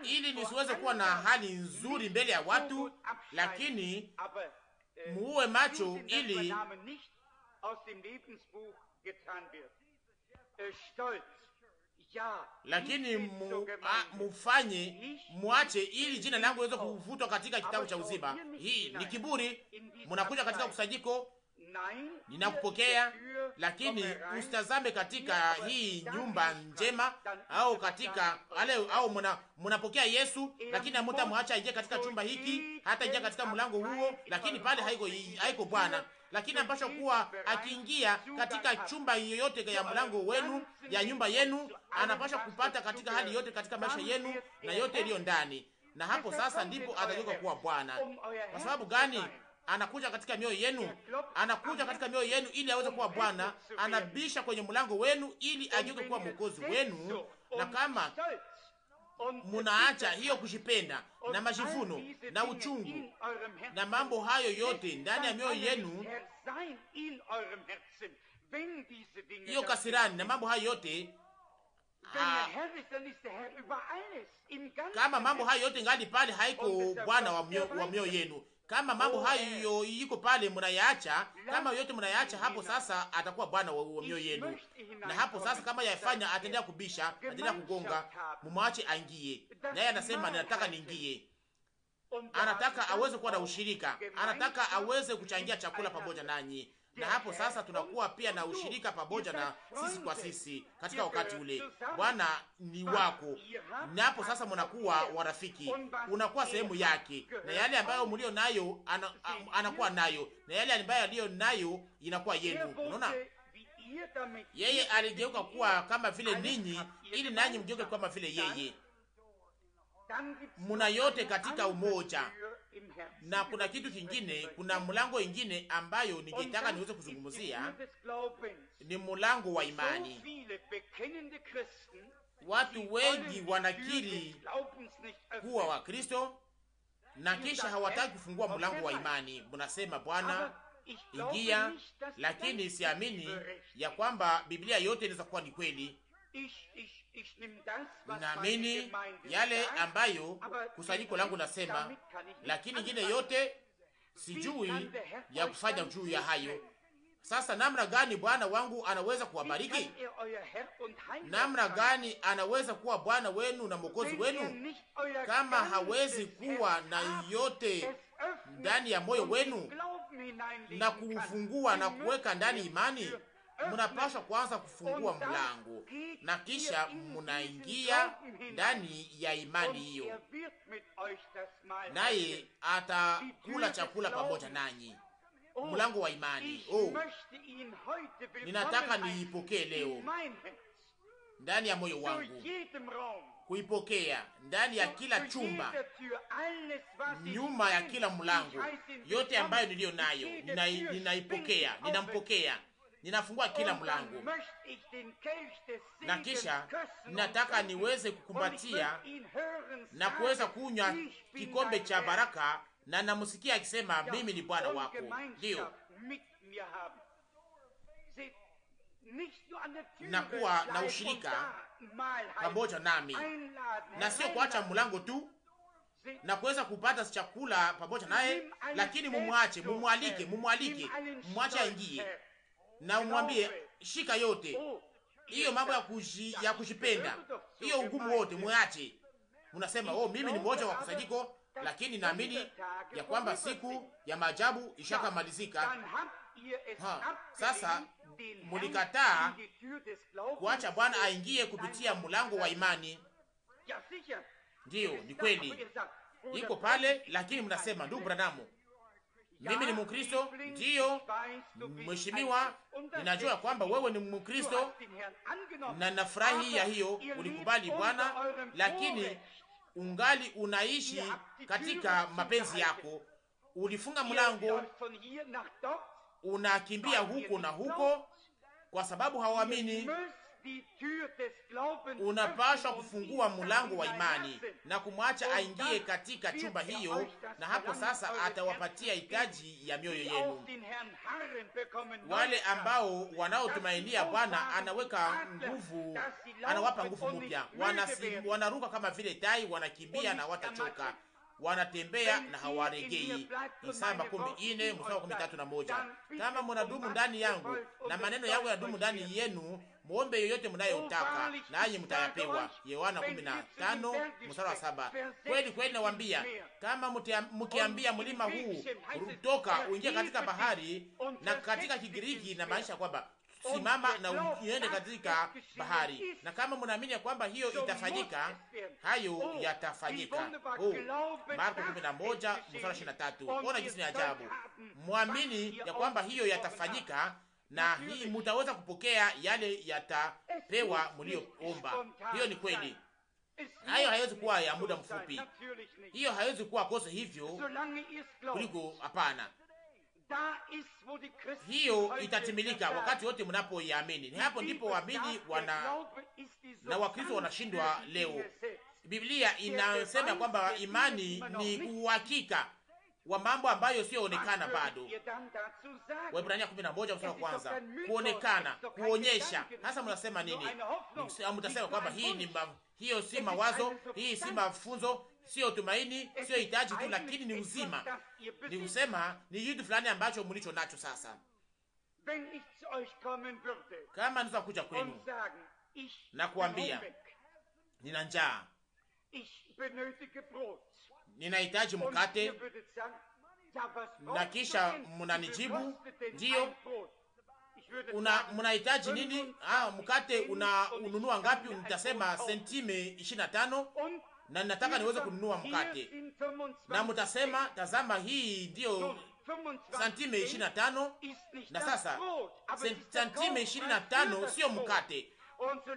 B: ili nisiweze kuwa na hali nzuri mbele ya watu, lakini muue macho ili lakini muache ili jina langu liweze kuvutwa katika kitabu cha uzima. Hii ni kiburi. Mnakuja katika kusanyiko, ninakupokea, lakini usitazame katika hii nyumba njema au katika au mnapokea Yesu, lakini hamtamwacha ingie katika chumba hiki, hata ingia katika mlango huo, lakini pale haiko Bwana. Lakini anapaswa kuwa akiingia katika chumba yoyote ya mlango wenu ya nyumba yenu, anapaswa kupata katika hali yote katika maisha yenu na yote iliyo ndani, na hapo sasa ndipo atageuka kuwa Bwana. Kwa sababu gani? Anakuja katika mioyo yenu, anakuja katika mioyo yenu ili aweze kuwa Bwana. Anabisha kwenye mlango wenu ili ageuke kuwa mwokozi wenu. Na kama munaacha hiyo kujipenda na majivuno na uchungu na mambo hayo yote ndani ya mioyo yenu, hiyo kasirani na mambo hayo yote, kama mambo hayo yote ngali pale, haiko Bwana wa mioyo yenu. Kama mambo hayo iko pale mnayaacha, kama yote mnayaacha, hapo sasa atakuwa Bwana wa mioyo yenu. Na hapo sasa kama yafanya, ataendelea kubisha, ataendelea kugonga, mumwache aingie. Naye anasema ninataka niingie. Anataka aweze kuwa na ushirika, anataka aweze kuchangia chakula pamoja nanyi. Na hapo sasa tunakuwa pia na ushirika pamoja na sisi kwa sisi katika wakati ule. Bwana ni wako, na hapo sasa mnakuwa warafiki, unakuwa sehemu yake, na yale ambayo mlio nayo anakuwa nayo, na yale ambayo aliyo nayo inakuwa yenu. Unaona, yeye aligeuka kuwa kama vile ninyi ili nanyi mgeuke kama vile yeye. muna yote katika umoja. Na kuna kitu kingine, kuna mlango ingine ambayo ningetaka niweze kuzungumzia, ni mlango wa imani. Watu wengi wanakiri kuwa wa Kristo na kisha hawataki kufungua mlango wa imani. Munasema, Bwana, ingia, lakini siamini ya kwamba Biblia yote inaweza kuwa ni kweli. Naamini yale ambayo kusanyiko langu nasema, lakini ingine yote sijui ya kufanya juu ya hayo. Sasa namna gani Bwana wangu anaweza kuwabariki? Namna gani anaweza kuwa Bwana wenu na Mwokozi wenu kama hawezi kuwa na yote ndani ya moyo wenu na kufungua na kuweka ndani imani? Mnapaswa kwanza kufungua mlango na kisha mnaingia ndani ya imani hiyo, naye atakula chakula pamoja nanyi. Mlango wa imani. Ninataka niipokee leo ndani ya moyo wangu, kuipokea ndani ya kila chumba, nyuma ya kila mlango, yote ambayo niliyo nayo ninaipokea, ninampokea. Ninafungua kila mlango na kisha ninataka niweze kukumbatia na kuweza kunywa kikombe cha baraka, na namusikia akisema, mimi ni Bwana wako. Ndio, nakuwa na ushirika pamoja nami, na sio kuacha mlango tu na kuweza kupata chakula pamoja naye, lakini mumwache, mumwalike, mumwache aingie na umwambie, shika yote hiyo mambo ya kujipenda, hiyo ugumu wote mwache. Unasema, mimi ni mmoja wa kusanyiko, lakini naamini ya kwamba siku ya maajabu ishakamalizika. Sasa mulikataa kuacha Bwana aingie kupitia mlango wa imani. Ndiyo, ni kweli, iko pale, lakini mnasema, ndugu Branamu, mimi ni Mkristo. Ndiyo mheshimiwa, ninajua kwamba wewe ni Mkristo na nafurahi ya hiyo, ulikubali Bwana, lakini ungali unaishi katika mapenzi yako. Ulifunga mlango, unakimbia huko na huko kwa sababu hawaamini. Unapaswa kufungua mlango wa imani na kumwacha aingie katika chumba hiyo, na hapo sasa atawapatia hitaji ya mioyo yenu. Wale ambao wanaotumainia Bwana anaweka nguvu, anawapa nguvu mpya. Wanaruka kama vile tai, wanakimbia na watachoka, wanatembea na hawaregei. Isaya 40:13-1. Kama mnadumu ndani yangu na maneno yangu yanadumu ndani yenu, muombe yoyote mnayotaka nanyi mtayapewa. Yohana 15:7. Kweli kweli nawaambia, kama mkiambia mlima huu kutoka uingie katika bahari, na katika Kigiriki na maanisha kwamba simama na uende katika bahari, na kama mnaamini kwamba hiyo itafanyika, hayo yatafanyika. Marko 11:23. Ona jinsi ni ajabu. Muamini ya kwamba hiyo yatafanyika, na hii mutaweza kupokea yale yatapewa mlioomba. Hiyo ni kweli. Hayo haiwezi kuwa ya muda mfupi, hiyo haiwezi kuwa kose hivyo kuliko, hapana. Hiyo itatimilika wakati wote mnapoiamini. Ni hapo ndipo waamini na Wakristo wanashindwa leo. Biblia inasema kwamba imani ni uhakika wa mambo ambayo siyoonekana bado. Waebrania 11:1. Kuonekana, kuonyesha. Hasa mnasema nini? Mtasema kwamba hiyo si mawazo, hii si mafunzo, sio tumaini, sio hitaji tu, lakini ni uzima. Ni usema ni kitu fulani ambacho mlicho nacho sasa. Kama niza kuja kwenu na kuambia nina njaa, ninahitaji mkate, na kisha mnanijibu ndiyo, mnahitaji nini? Mkate ununua ngapi? Nitasema sentime 25 na nataka niweze kununua mkate, na mtasema tazama, hii ndio sentime 25. Na sasa sentime 25 sio mkate,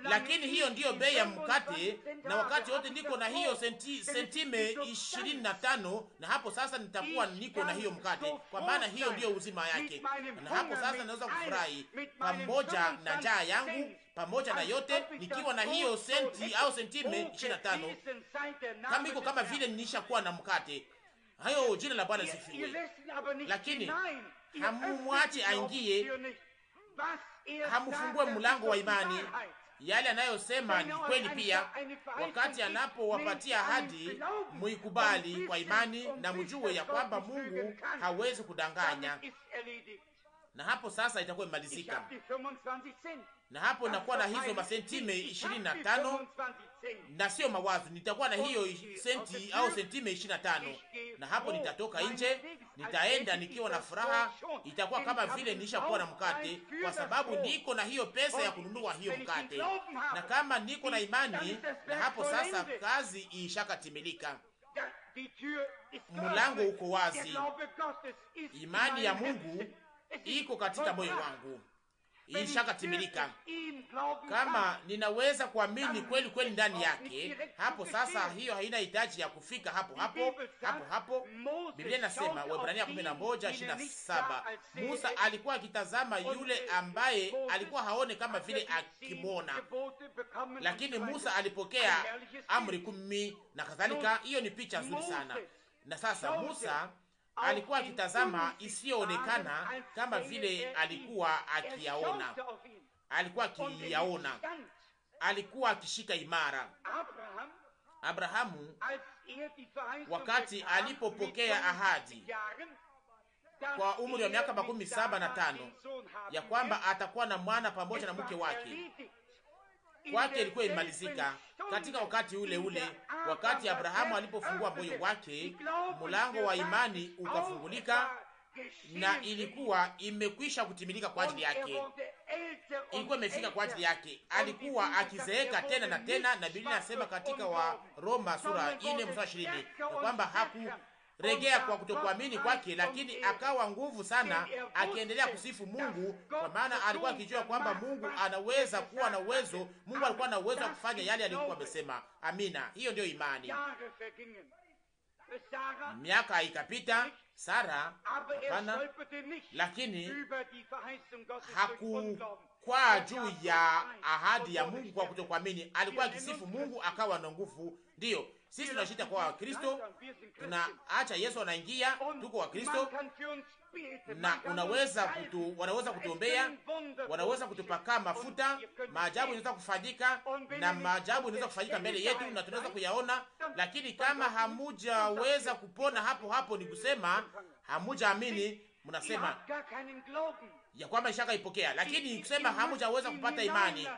B: lakini hiyo ndiyo bei ya mkate, na wakati wote niko na hiyo sentime 25, na hapo sasa nitakuwa niko na hiyo mkate, kwa maana hiyo ndiyo uzima yake. Na hapo sasa naweza kufurahi pamoja na njaa yangu, pamoja na yote, nikiwa na hiyo senti au sentime 25, kama iko kama vile nishakuwa na mkate. Hayo jina la Bwana sifiwe. Lakini hamumwache aingie, hamufungue mlango wa imani. Yale anayosema ni kweli pia. Wakati anapowapatia ahadi, muikubali kwa imani na mjue ya kwamba Mungu hawezi kudanganya. Na hapo sasa itakuwa imalizika. Na hapo nakuwa na hizo masentime 25 na sio mawazo, nitakuwa na hiyo senti au sentime 25, na hapo nitatoka nje, nitaenda nikiwa na furaha. Itakuwa kama vile nishakuwa na mkate, kwa sababu niko na hiyo pesa ya kununua hiyo mkate. Na kama niko na imani, na hapo sasa kazi ishakatimilika. Mlango uko wazi. Imani ya Mungu iko katika moyo wangu, ishakatimilika. Kama ninaweza kuamini kweli kweli ndani yake, hapo sasa hiyo haina hitaji ya kufika hapo. Biblia inasema Waebrania 11:27, Musa alikuwa akitazama yule ambaye alikuwa haone kama vile akimwona, lakini Musa alipokea amri 10 na kadhalika. Hiyo ni picha nzuri sana. Na sasa Musa alikuwa akitazama isiyoonekana kama vile alikuwa akiyaona, alikuwa akishika imara. Abrahamu wakati alipopokea ahadi kwa umri wa miaka 75 ya kwamba atakuwa na mwana pamoja na mke wake, kwake ilikuwa imalizika katika wakati ule. Wakati Abrahamu alipofungua moyo wake, mlango wa imani ukafungulika, na ilikuwa imekwisha kutimilika kwa ajili yake, ilikuwa imefika kwa ajili yake. Alikuwa akizeeka tena na tena, na Biblia inasema katika wa Roma sura 4:20 kwamba hakuregea kwa kutokuamini kwake, lakini akawa nguvu sana, akiendelea kusifu Mungu, kwa maana alikuwa akijua kwamba Mungu anaweza kuwa na uwezo. Mungu alikuwa na uwezo wa kufanya yale aliyokuwa amesema. Amina, hiyo ndio imani. Miaka ikapita, Sara hapana, lakini hakukwaa juu ya ahadi ya Mungu kwa kutokuamini. Alikuwa akisifu Mungu, akawa na nguvu. Ndiyo sisi tunashita kwa Wakristo, tunaacha Yesu anaingia, tuko wa Kristo, na wanaweza kutuombea, wanaweza kutupaka mafuta, maajabu yanaweza kufanyika, na maajabu yanaweza kufanyika mbele yetu na tunaweza kuyaona. Lakini kama hamujaweza kupona hapo, ni kusema hamujaamini. Mnasema ya kwamba ishaka ipokea, lakini kusema hamujaweza kupata imani.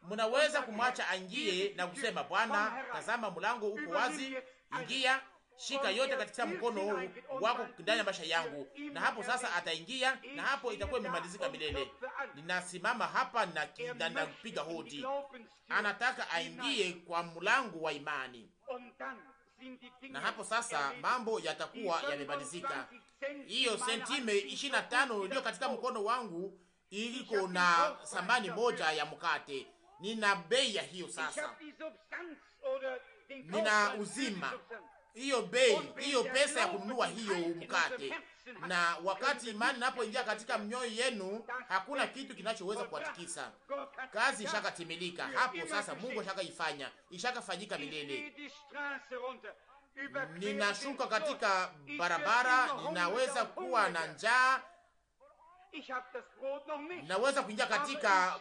B: Mnaweza kumwacha aingie na kusema, Bwana, tazama mlango uko wazi, ingia, shika yote katika mkono wako ndani ya maisha yangu. Na hapo sasa ataingia, na hapo itakuwa imemalizika milele. Ninasimama hapa na napiga hodi, anataka aingie kwa mlango wa imani, na hapo sasa mambo yatakuwa yamemalizika. Hiyo sentime 25 iliyo katika mkono wangu iliko na thamani moja ya mkate. Nina bei ya hiyo sasa, nina uzima, hiyo bei, hiyo pesa ya kununua hiyo mkate. Na wakati imani inapoingia katika mioyo yenu, hakuna kitu kinachoweza kuwatikisa. Kazi ishakatimilika hapo sasa. Mungu ishakaifanya, ishakafanyika milele. Ninashuka katika barabara, ninaweza kuwa na njaa, naweza kuingia katika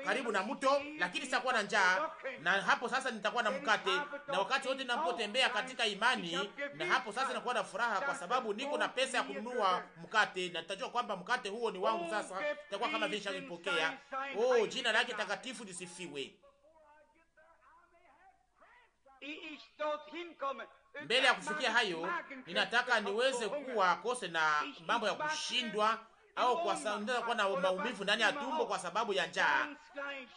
B: karibu na mto, lakini sitakuwa na njaa. Na hapo sasa nitakuwa na mkate, na wakati wote ninapotembea katika imani, na hapo sasa nitakuwa na furaha, kwa sababu niko na pesa ya kununua mkate, na nitajua kwamba mkate huo ni wangu. Sasa nitakuwa kama vile nilipokea. Oh, jina lake takatifu lisifiwe. Mbele ya kufikia hayo, ninataka niweze kuwa kose na mambo ya kushindwa, au kwa sababu kuwa na maumivu ndani ya tumbo kwa sababu ya njaa,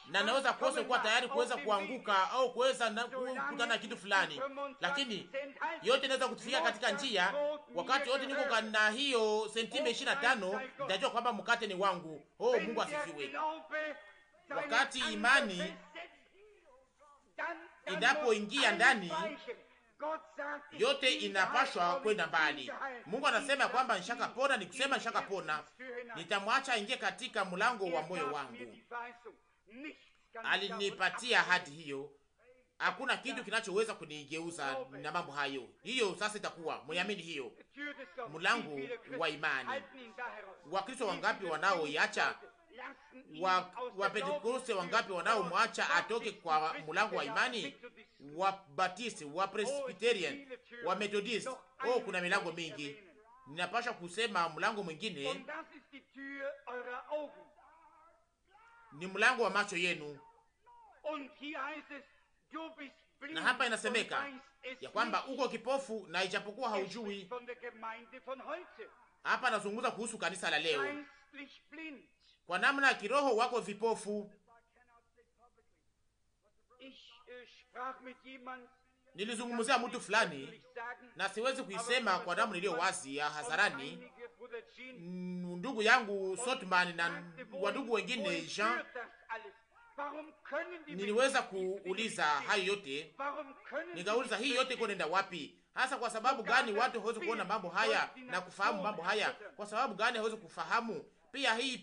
B: na naweza kose kuwa tayari kuweza kuanguka au kuweza kukutana na kitu fulani, lakini yote inaweza kutufikia katika njia. Wakati wote niko na hiyo sentime 25, nitajua kwamba mkate ni wangu. Oh, Mungu asifiwe. wakati imani inapoingia ndani, yote inapashwa kwenda mbali. Mungu anasema kwamba nishakapona, ni kusema nishakapona, nitamwacha aingie katika mlango wa moyo wangu. Alinipatia ahadi hiyo, hakuna kitu kinachoweza kunigeuza na mambo hayo. Hiyo sasa itakuwa mniamini, hiyo mlango wa imani. Wakristo wangapi wanaoiacha? Wa Pentekoste wangapi wanaomwacha atoke kwa mlango wa imani? Wa Baptist, wa Presbyterian, wa Methodist. Kuna milango mingi. Ninapasha kusema mlango mwingine ni mlango wa macho yenu. Na hapa inasemeka ya kwamba uko kipofu na ijapokuwa haujui. Hapa nazungumza kuhusu kanisa la leo. Kwa namna ya kiroho wako vipofu. Nilizungumzia mtu fulani na siwezi kuisema kwa damu niliyo wazi ya hadharani. Ndugu yangu Sotman na wandugu wengine Jean, niliweza kuuliza hayo yote. Nikauliza hii yote iko nenda wapi? Hasa kwa sababu gani watu hawezi kuona mambo haya na kufahamu mambo haya? Kwa sababu gani hawezi kufahamu? Pia hii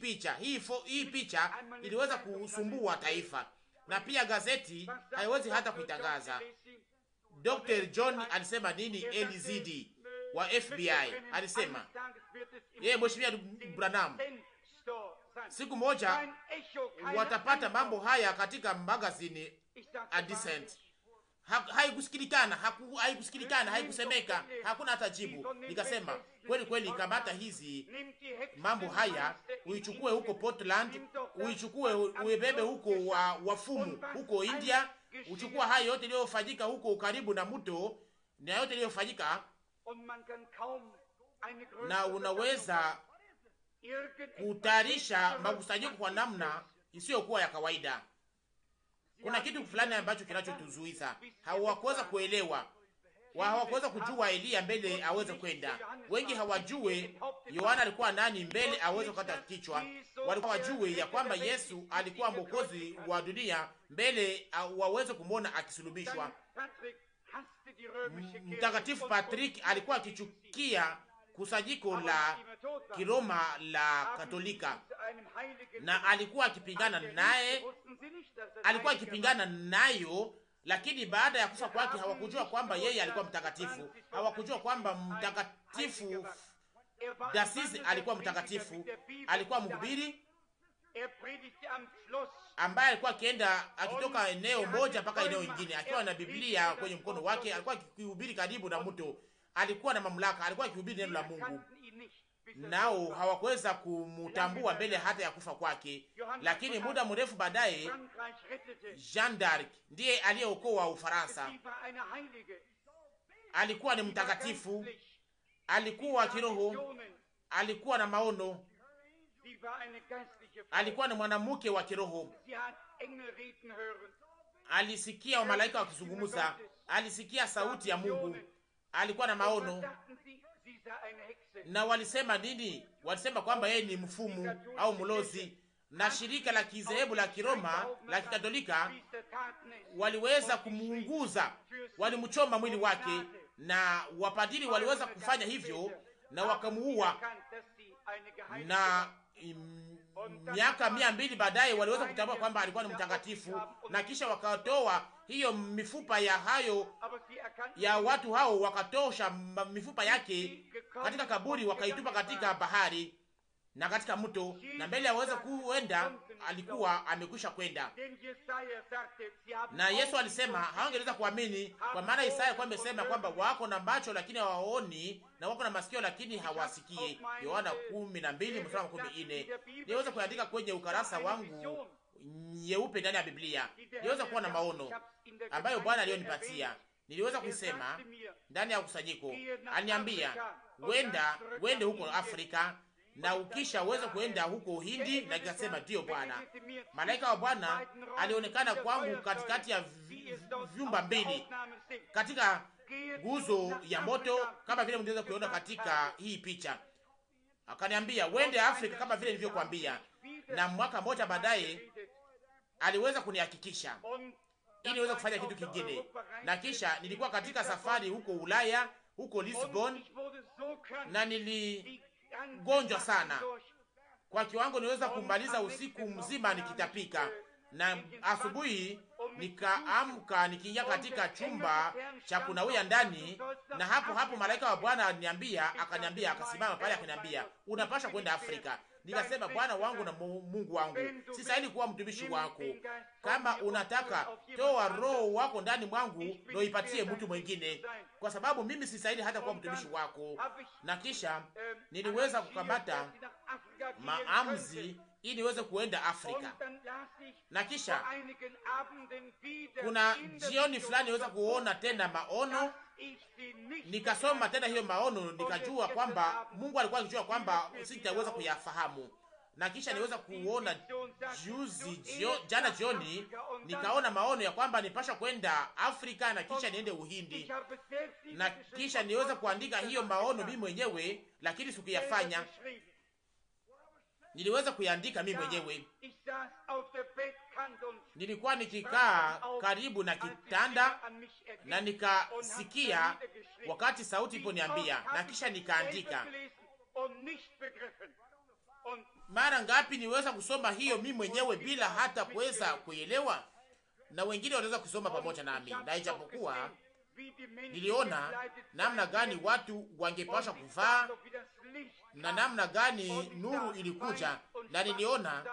B: picha iliweza kusumbua taifa. Na pia gazeti haiwezi hata kuitangaza. Dr. John alisema nini? LZD wa FBI alisema, Mheshimiwa Branham, siku moja watapata mambo haya katika magazini Adicent. Haikusikilikana, haikusemeka, hakuna hata jibu. Nikasema kweli kweli, kamata hizi mambo haya, uichukue huko Portland, uichukue uibebe huko wafumu huko India, uchukua haya yote iliyofanyika huko karibu na mto na yote iliyofanyika, na unaweza kutayarisha makusanyiko kwa namna isiyokuwa ya kawaida. Kuna kitu fulani ambacho kinachotuzuiza. Hawakuweza kuelewa, hawakuweza kujua Elia mbele aweze kwenda. Wengi hawajue Yohana alikuwa nani mbele aweze kukata kichwa. Walikuwa wajue ya kwamba Yesu alikuwa mwokozi wa dunia mbele waweze kumwona akisulubishwa. Mtakatifu Patrick alikuwa akichukia kusanyiko la Kiroma la Katolika, na alikuwa akipingana nayo, lakini baada ya kufa kwake hawakujua kwamba yeye alikuwa mtakatifu. Hawakujua kwamba mtakatifu Dasisi alikuwa mtakatifu. Alikuwa mhubiri ambaye alikuwa akienda akitoka eneo moja mpaka eneo lingine akiwa na Biblia kwenye mkono wake. Alikuwa akihubiri karibu na mto. Alikuwa na mamlaka, alikuwa akihubiri neno la Mungu. Nao hawakuweza kumutambua mbele hata ya kufa kwake, lakini muda mrefu baadaye Jeanne d'Arc ndiye aliyeokoa Ufaransa. Alikuwa ni mtakatifu, alikuwa kiroho, alikuwa na maono, alikuwa ni mwanamke wa kiroho. Alisikia wa malaika wakizungumza, alisikia sauti ya Mungu, alikuwa na maono. Na walisema nini? Walisema kwamba yeye ni mfumu au mlozi. Na shirika la kizehebu la Kiroma la Kikatolika waliweza kumuunguza, walimchoma mwili wake, na wapadiri waliweza kufanya hivyo na wakamuua. Na miaka 200 baadaye waliweza kutambua kwamba alikuwa ni mtakatifu, na kisha wakatoa hiyo mifupa ya watu hao, wakatosha mifupa yake katika kaburi, wakaitupa katika bahari na katika mto, na mbele aweze kuenda alikuwa amekwisha kwenda. Na Yesu alisema hawangeweza kuamini, kwa maana Isaya alikuwa amesema kwamba wako na macho lakini hawaoni, na wako na masikio lakini hawasikie. Yohana 12:14. Niweza kuandika kwenye ukarasa wangu nyeupe ndani ya Biblia. Niweza kuwa na maono ambayo Bwana alionipatia. Niliweza kusema ndani ya kusanyiko. Aliniambia, wende huko Afrika na ukisha uweze kuenda huko Hindi, na nikasema ndio Bwana. Malaika wa Bwana alionekana kwangu katikati ya vyumba 2 katika nguzo ya moto, kama vile mnaweza kuona katika hii picha. Akaniambia wende Afrika kama vile nilivyokuambia. Na mwaka mmoja baadaye aliweza kunihakikisha ili niweze kufanya kitu kingine. Na kisha nilikuwa katika safari huko Ulaya, huko Lisbon, na niligonjwa sana kwa kiwango niweza kumaliza usiku mzima nikitapika, na asubuhi nikaamka nikiingia katika chumba cha kunawia ndani, na hapo malaika wa Bwana akaniambia, akasimama pale akaniambia, unapasha kwenda Afrika. Nikasema, Bwana wangu na Mungu wangu, sistahili kuwa mtumishi wako. Kama unataka, toa roho wako ndani mwangu na uipatie mtu mwingine, kwa sababu mimi sistahili hata kuwa mtumishi wako. Na kisha niliweza kukamata maamuzi ili niweze kuenda Afrika. Na kisha kuna jioni fulani niweza kuona tena maono, nikasoma tena hiyo maono, nikajua kwamba Mungu alikuwa akijua kwamba sitaweza kuyafahamu. Na kisha niweza kuona jana jioni, nikaona maono ya kwamba nipasha kwenda Afrika na kisha niende Uhindi. Na kisha niweza kuandika hiyo maono mimi mwenyewe, lakini sikuyafanya. Niliweza kuiandika mimi mwenyewe. Nilikuwa nikikaa karibu na kitanda na nikasikia wakati sauti ipo niambia, na kisha nikaandika. Mara ngapi niweza kusoma hiyo mimi mwenyewe bila hata kuweza kuelewa, na wengine wanaweza kusoma pamoja nami. Na ijapokuwa niliona namna gani watu wangepasha kuvaa na namna gani nuru ilikuja, na niliona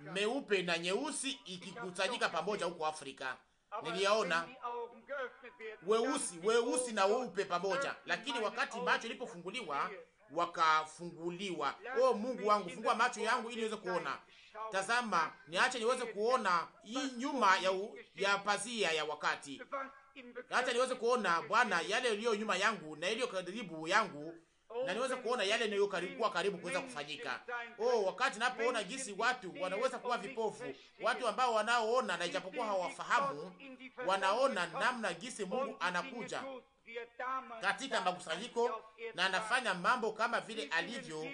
B: meupe na nyeusi ikikusanyika pamoja huko Afrika. Niliona weusi na weupe pamoja, lakini wakati macho ilipofunguliwa, wakafunguliwa. Oh Mungu wangu, fungua macho yangu ili niweze kuona. Tazama, niache niweze kuona hii nyuma ya pazia ya wakati. Acha niweze kuona Bwana yale yaliyo nyuma yangu na yaliyo karibu yangu, na niweze kuona yale yaliyo karibu kuweza kufanyika. Oh, wakati napoona jinsi watu wanaweza kuwa vipofu, watu ambao wanaoona na ijapokuwa hawafahamu, wanaona namna jinsi Mungu anakuja katika makusanyiko na anafanya mambo kama vile alivyo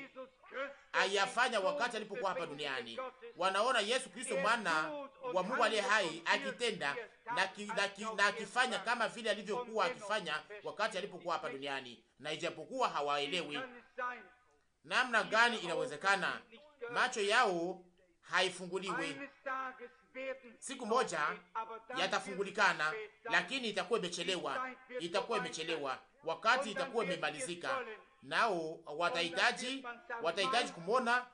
B: ayafanya wakati alipokuwa hapa duniani. Wanaona Yesu Kristo mwana wa Mungu aliye hai akitenda na akifanya kama vile alivyokuwa akifanya wakati alipokuwa hapa duniani, na ijapokuwa hawaelewi namna gani inawezekana, macho yao haifunguliwe. Siku moja yatafungulikana, lakini itakuwa imechelewa, wakati itakuwa imemalizika. Nao watahitaji kumona,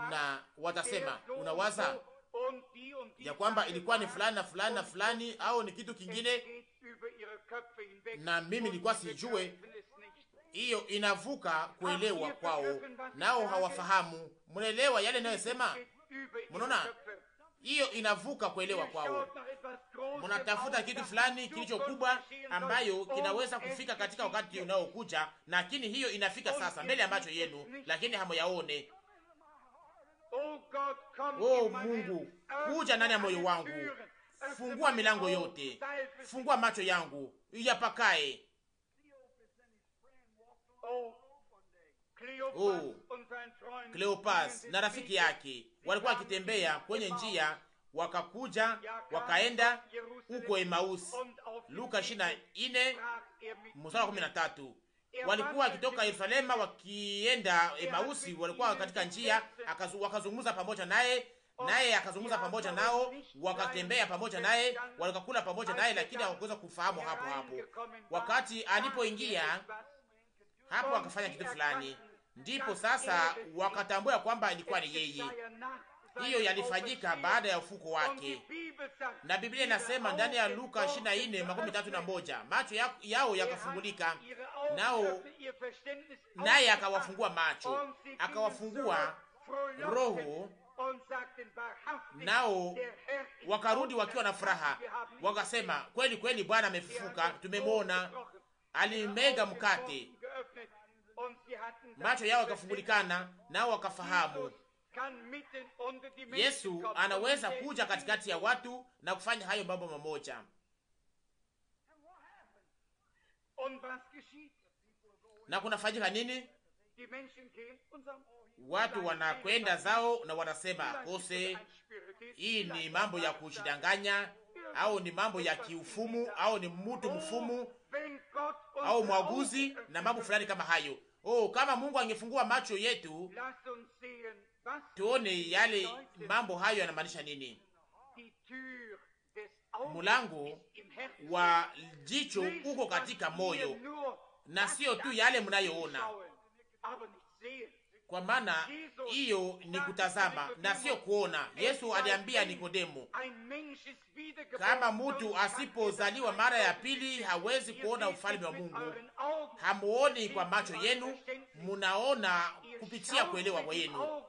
B: na watasema, unawaza ya kwamba ilikuwa ni fulani na fulani na fulani, au ni kitu kingine, na mimi nilikuwa sijue. Hiyo inavuka kuelewa kwao, nao hawafahamu. Mnaelewa yale ninayosema? Mnaona, hiyo inavuka kuelewa kwao. Mnatafuta kitu fulani kilicho kubwa ambayo kinaweza kufika katika wakati unaokuja, lakini hiyo inafika sasa mbele ya macho yenu, lakini hamoyaone. Oh Mungu, kuja ndani ya moyo wangu, fungua milango yote, fungua macho yangu iyapakae. Oh, Cleopas na rafiki yake walikuwa wakitembea kwenye njia, wakakuja wakaenda huko Emmaus. Luka 24 mstari 13. Walikuwa wakitoka Yerusalema wakienda Emausi, walikuwa katika njia, wakazungumza pamoja naye akazungumza pamoja nao, wakatembea pamoja naye, walikakula pamoja naye, lakini hawakuweza kufahamu hapo. Wakati alipoingia hapo akafanya kitu fulani, ndipo sasa wakatambua kwamba ilikuwa ni yeye. Hiyo yalifanyika baada ya ufuko wake, na Biblia inasema ndani ya Luka 24:31, macho yao yakafungulika, nao naye akawafungua macho, akawafungua roho, nao wakarudi wakiwa na furaha, wakasema, kweli kweli Bwana amefufuka, tumemwona, alimega mkate. Macho yao yakafungulikana, nao wakafahamu Yesu anaweza kuja katikati ya watu na kufanya hayo mambo mamoja. Na kunafanyika nini? Watu wanakwenda zao na wanasema akose, hii ni mambo ya kujidanganya, au ni mambo ya kiufumu, au ni mtu mfumu au mwaguzi na mambo fulani kama hayo. Kama Mungu angefungua macho yetu tuone yale mambo hayo yanamaanisha nini. Mulango wa jicho uko katika moyo, na sio tu yale mnayoona, kwa maana hiyo ni kutazama na sio kuona. Yesu aliambia Nikodemo, kama mtu asipozaliwa mara ya pili hawezi kuona ufalme wa Mungu. Hamuoni kwa macho yenu, munaona kupitia kuelewa kwa yenu.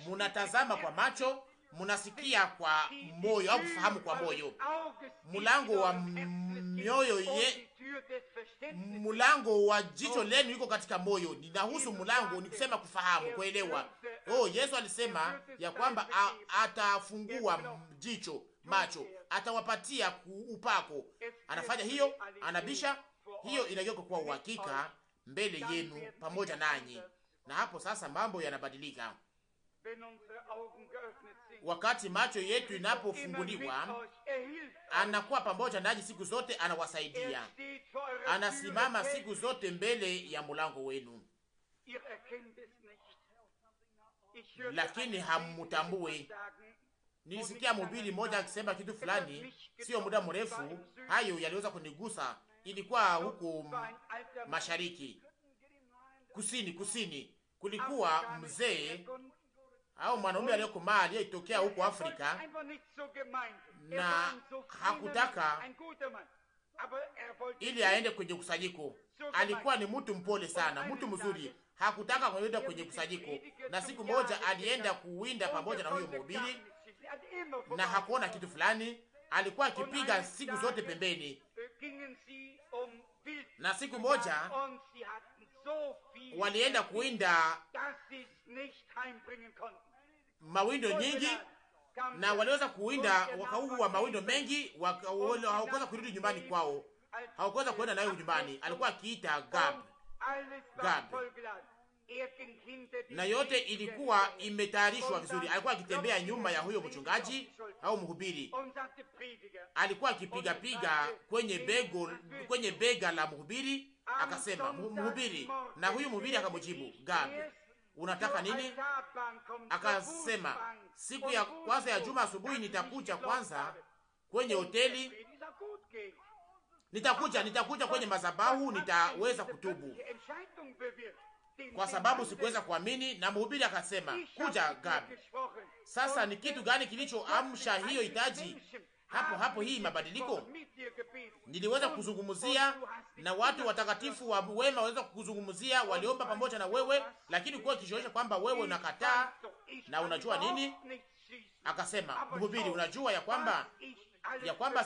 B: Munatazama kwa macho, munasikia kwa moyo au kufahamu kwa moyo. Mulango wa mioyo mulango wa jicho lenu iko katika moyo. Ninahusu mulango, ni kusema kufahamu, kuelewa. Yesu alisema ya kwamba atafungua jicho, macho, atawapatia upako. Anafanya hiyo, anabisha hiyo, inageuka kuwa uhakika mbele yenu pamoja nanyi. Na hapo sasa mambo yanabadilika. Wakati macho yetu inapofunguliwa, anakuwa pamoja nanyi siku zote, anawasaidia, anasimama siku zote mbele ya mulango wenu, lakini hammutambue. Nilisikia mhubiri mmoja akisema kitu fulani, sio muda mrefu, hayo yaliweza kunigusa. Ilikuwa huko mashariki, kusini, kulikuwa mzee au mwanaume aliyekomaa aliyetokea huko Afrika, na hakutaka ili aende kwenye kusanyiko. Alikuwa ni mtu mpole sana, mtu mzuri, hakutaka kwenda kwenye kusanyiko. Na siku moja alienda kuwinda pamoja na huyo mhubiri, na hakuona kitu fulani. Alikuwa akipiga siku zote pembeni, na siku moja walienda kuwinda mawindo nyingi, na waliweza kuwinda, wakaua mawindo mengi, hawakuweza kurudi nyumbani kwao, hawakuweza kuenda nayo nyumbani. Alikuwa akiita Gab, na yote ilikuwa imetayarishwa vizuri. Alikuwa akitembea nyuma ya huyo mchungaji au mhubiri, alikuwa akipiga kwenye bega la mhubiri. Akasema mhubiri, na huyu mhubiri akamjibu, Gab, unataka nini? Akasema, siku ya kwanza ya juma asubuhi nitakuja kwanza kwenye hoteli, nitakuja kwenye madhabahu, nitaweza kutubu, kwa sababu sikuweza kuamini. Na mhubiri akasema, kuja Gab. Sasa ni kitu gani kilichoamsha hiyo hitaji hapo hii mabadiliko? Niliweza kuzungumzia na watu watakatifu wa wema, waweza kuzungumzia, waliomba pamoja na wewe, lakini kwa kishoesha kwamba wewe unakataa. Na unajua nini? Akasema mhubiri, unajua ya kwamba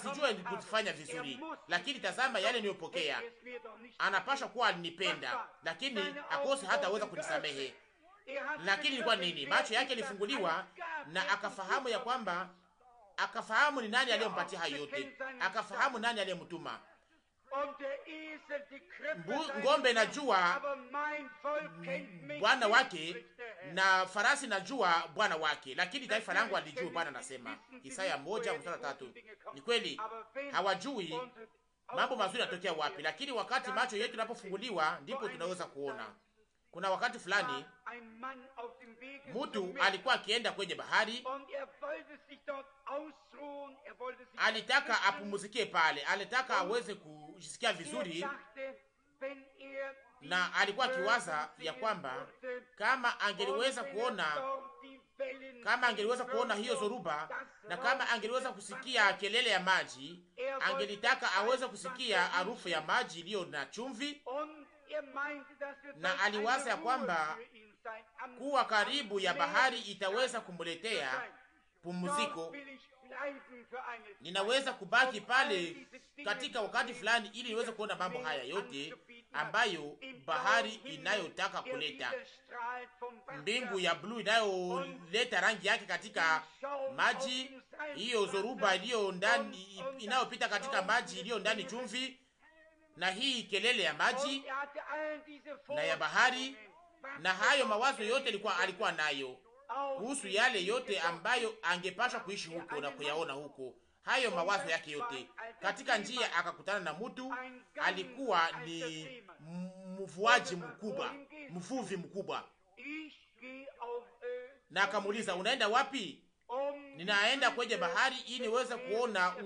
B: sijue kufanya vizuri, lakini tazama yale niliyopokea. Anapasha kuwa alinipenda, lakini akose hataweza kunisamehe. Lakini ilikuwa nini? Macho yake yalifunguliwa na akafahamu ya kwamba, akafahamu ni nani aliyempatia hayo yote, akafahamu nani aliyemtuma. Ngombe najua bwana wake, na farasi najua bwana wake, lakini taifa langu alijua Bwana anasema. Isaya 1:3. Ni kweli hawajui mambo mazuri yanatokea wapi, lakini wakati macho yetu yanapofunguliwa ndipo tunaweza kuona. Kuna wakati fulani mtu alikuwa akienda kwenye bahari, alitaka apumuzikie pale, alitaka aweze kujisikia vizuri, na alikuwa akiwaza ya kwamba kama angeliweza kuona hiyo zoruba, na kama angeliweza kusikia kelele ya maji, angelitaka aweze kusikia harufu ya maji iliyo na chumvi. Na aliwaza ya kwamba kuwa karibu ya bahari itaweza kumletea pumziko. Ninaweza kubaki pale katika wakati fulani ili niweze kuona mambo haya yote ambayo bahari inayotaka kuleta. Mbingu ya blue inayoleta rangi yake katika maji, hiyo zoruba iliyo ndani inayopita katika maji iliyo ndani chumvi, na hii kelele ya maji na ya bahari, na hayo mawazo yote alikuwa nayo. kuhusu yale yote ambayo angepasha kuishi huko na kuyaona huko, hayo mawazo yake yote. Katika njia akakutana na mtu alikuwa ni mvuvi mkubwa, na akamuuliza, unaenda wapi? Ninaenda kwenye bahari ili niweze kuona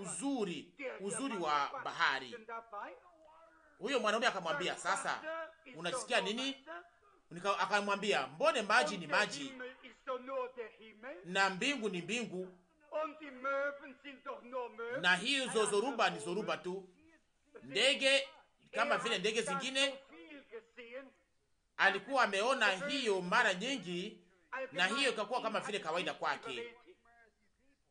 B: uzuri wa bahari. Huyo mwanaume akamwambia, sasa unasikia nini? Akamwambia, mbone maji ni maji na mbingu ni mbingu, na hizo zoruba ni zoruba tu. Ndege kama vile ndege zingine. Alikuwa ameona hiyo mara nyingi, na hiyo ikakuwa kama vile kawaida kwake,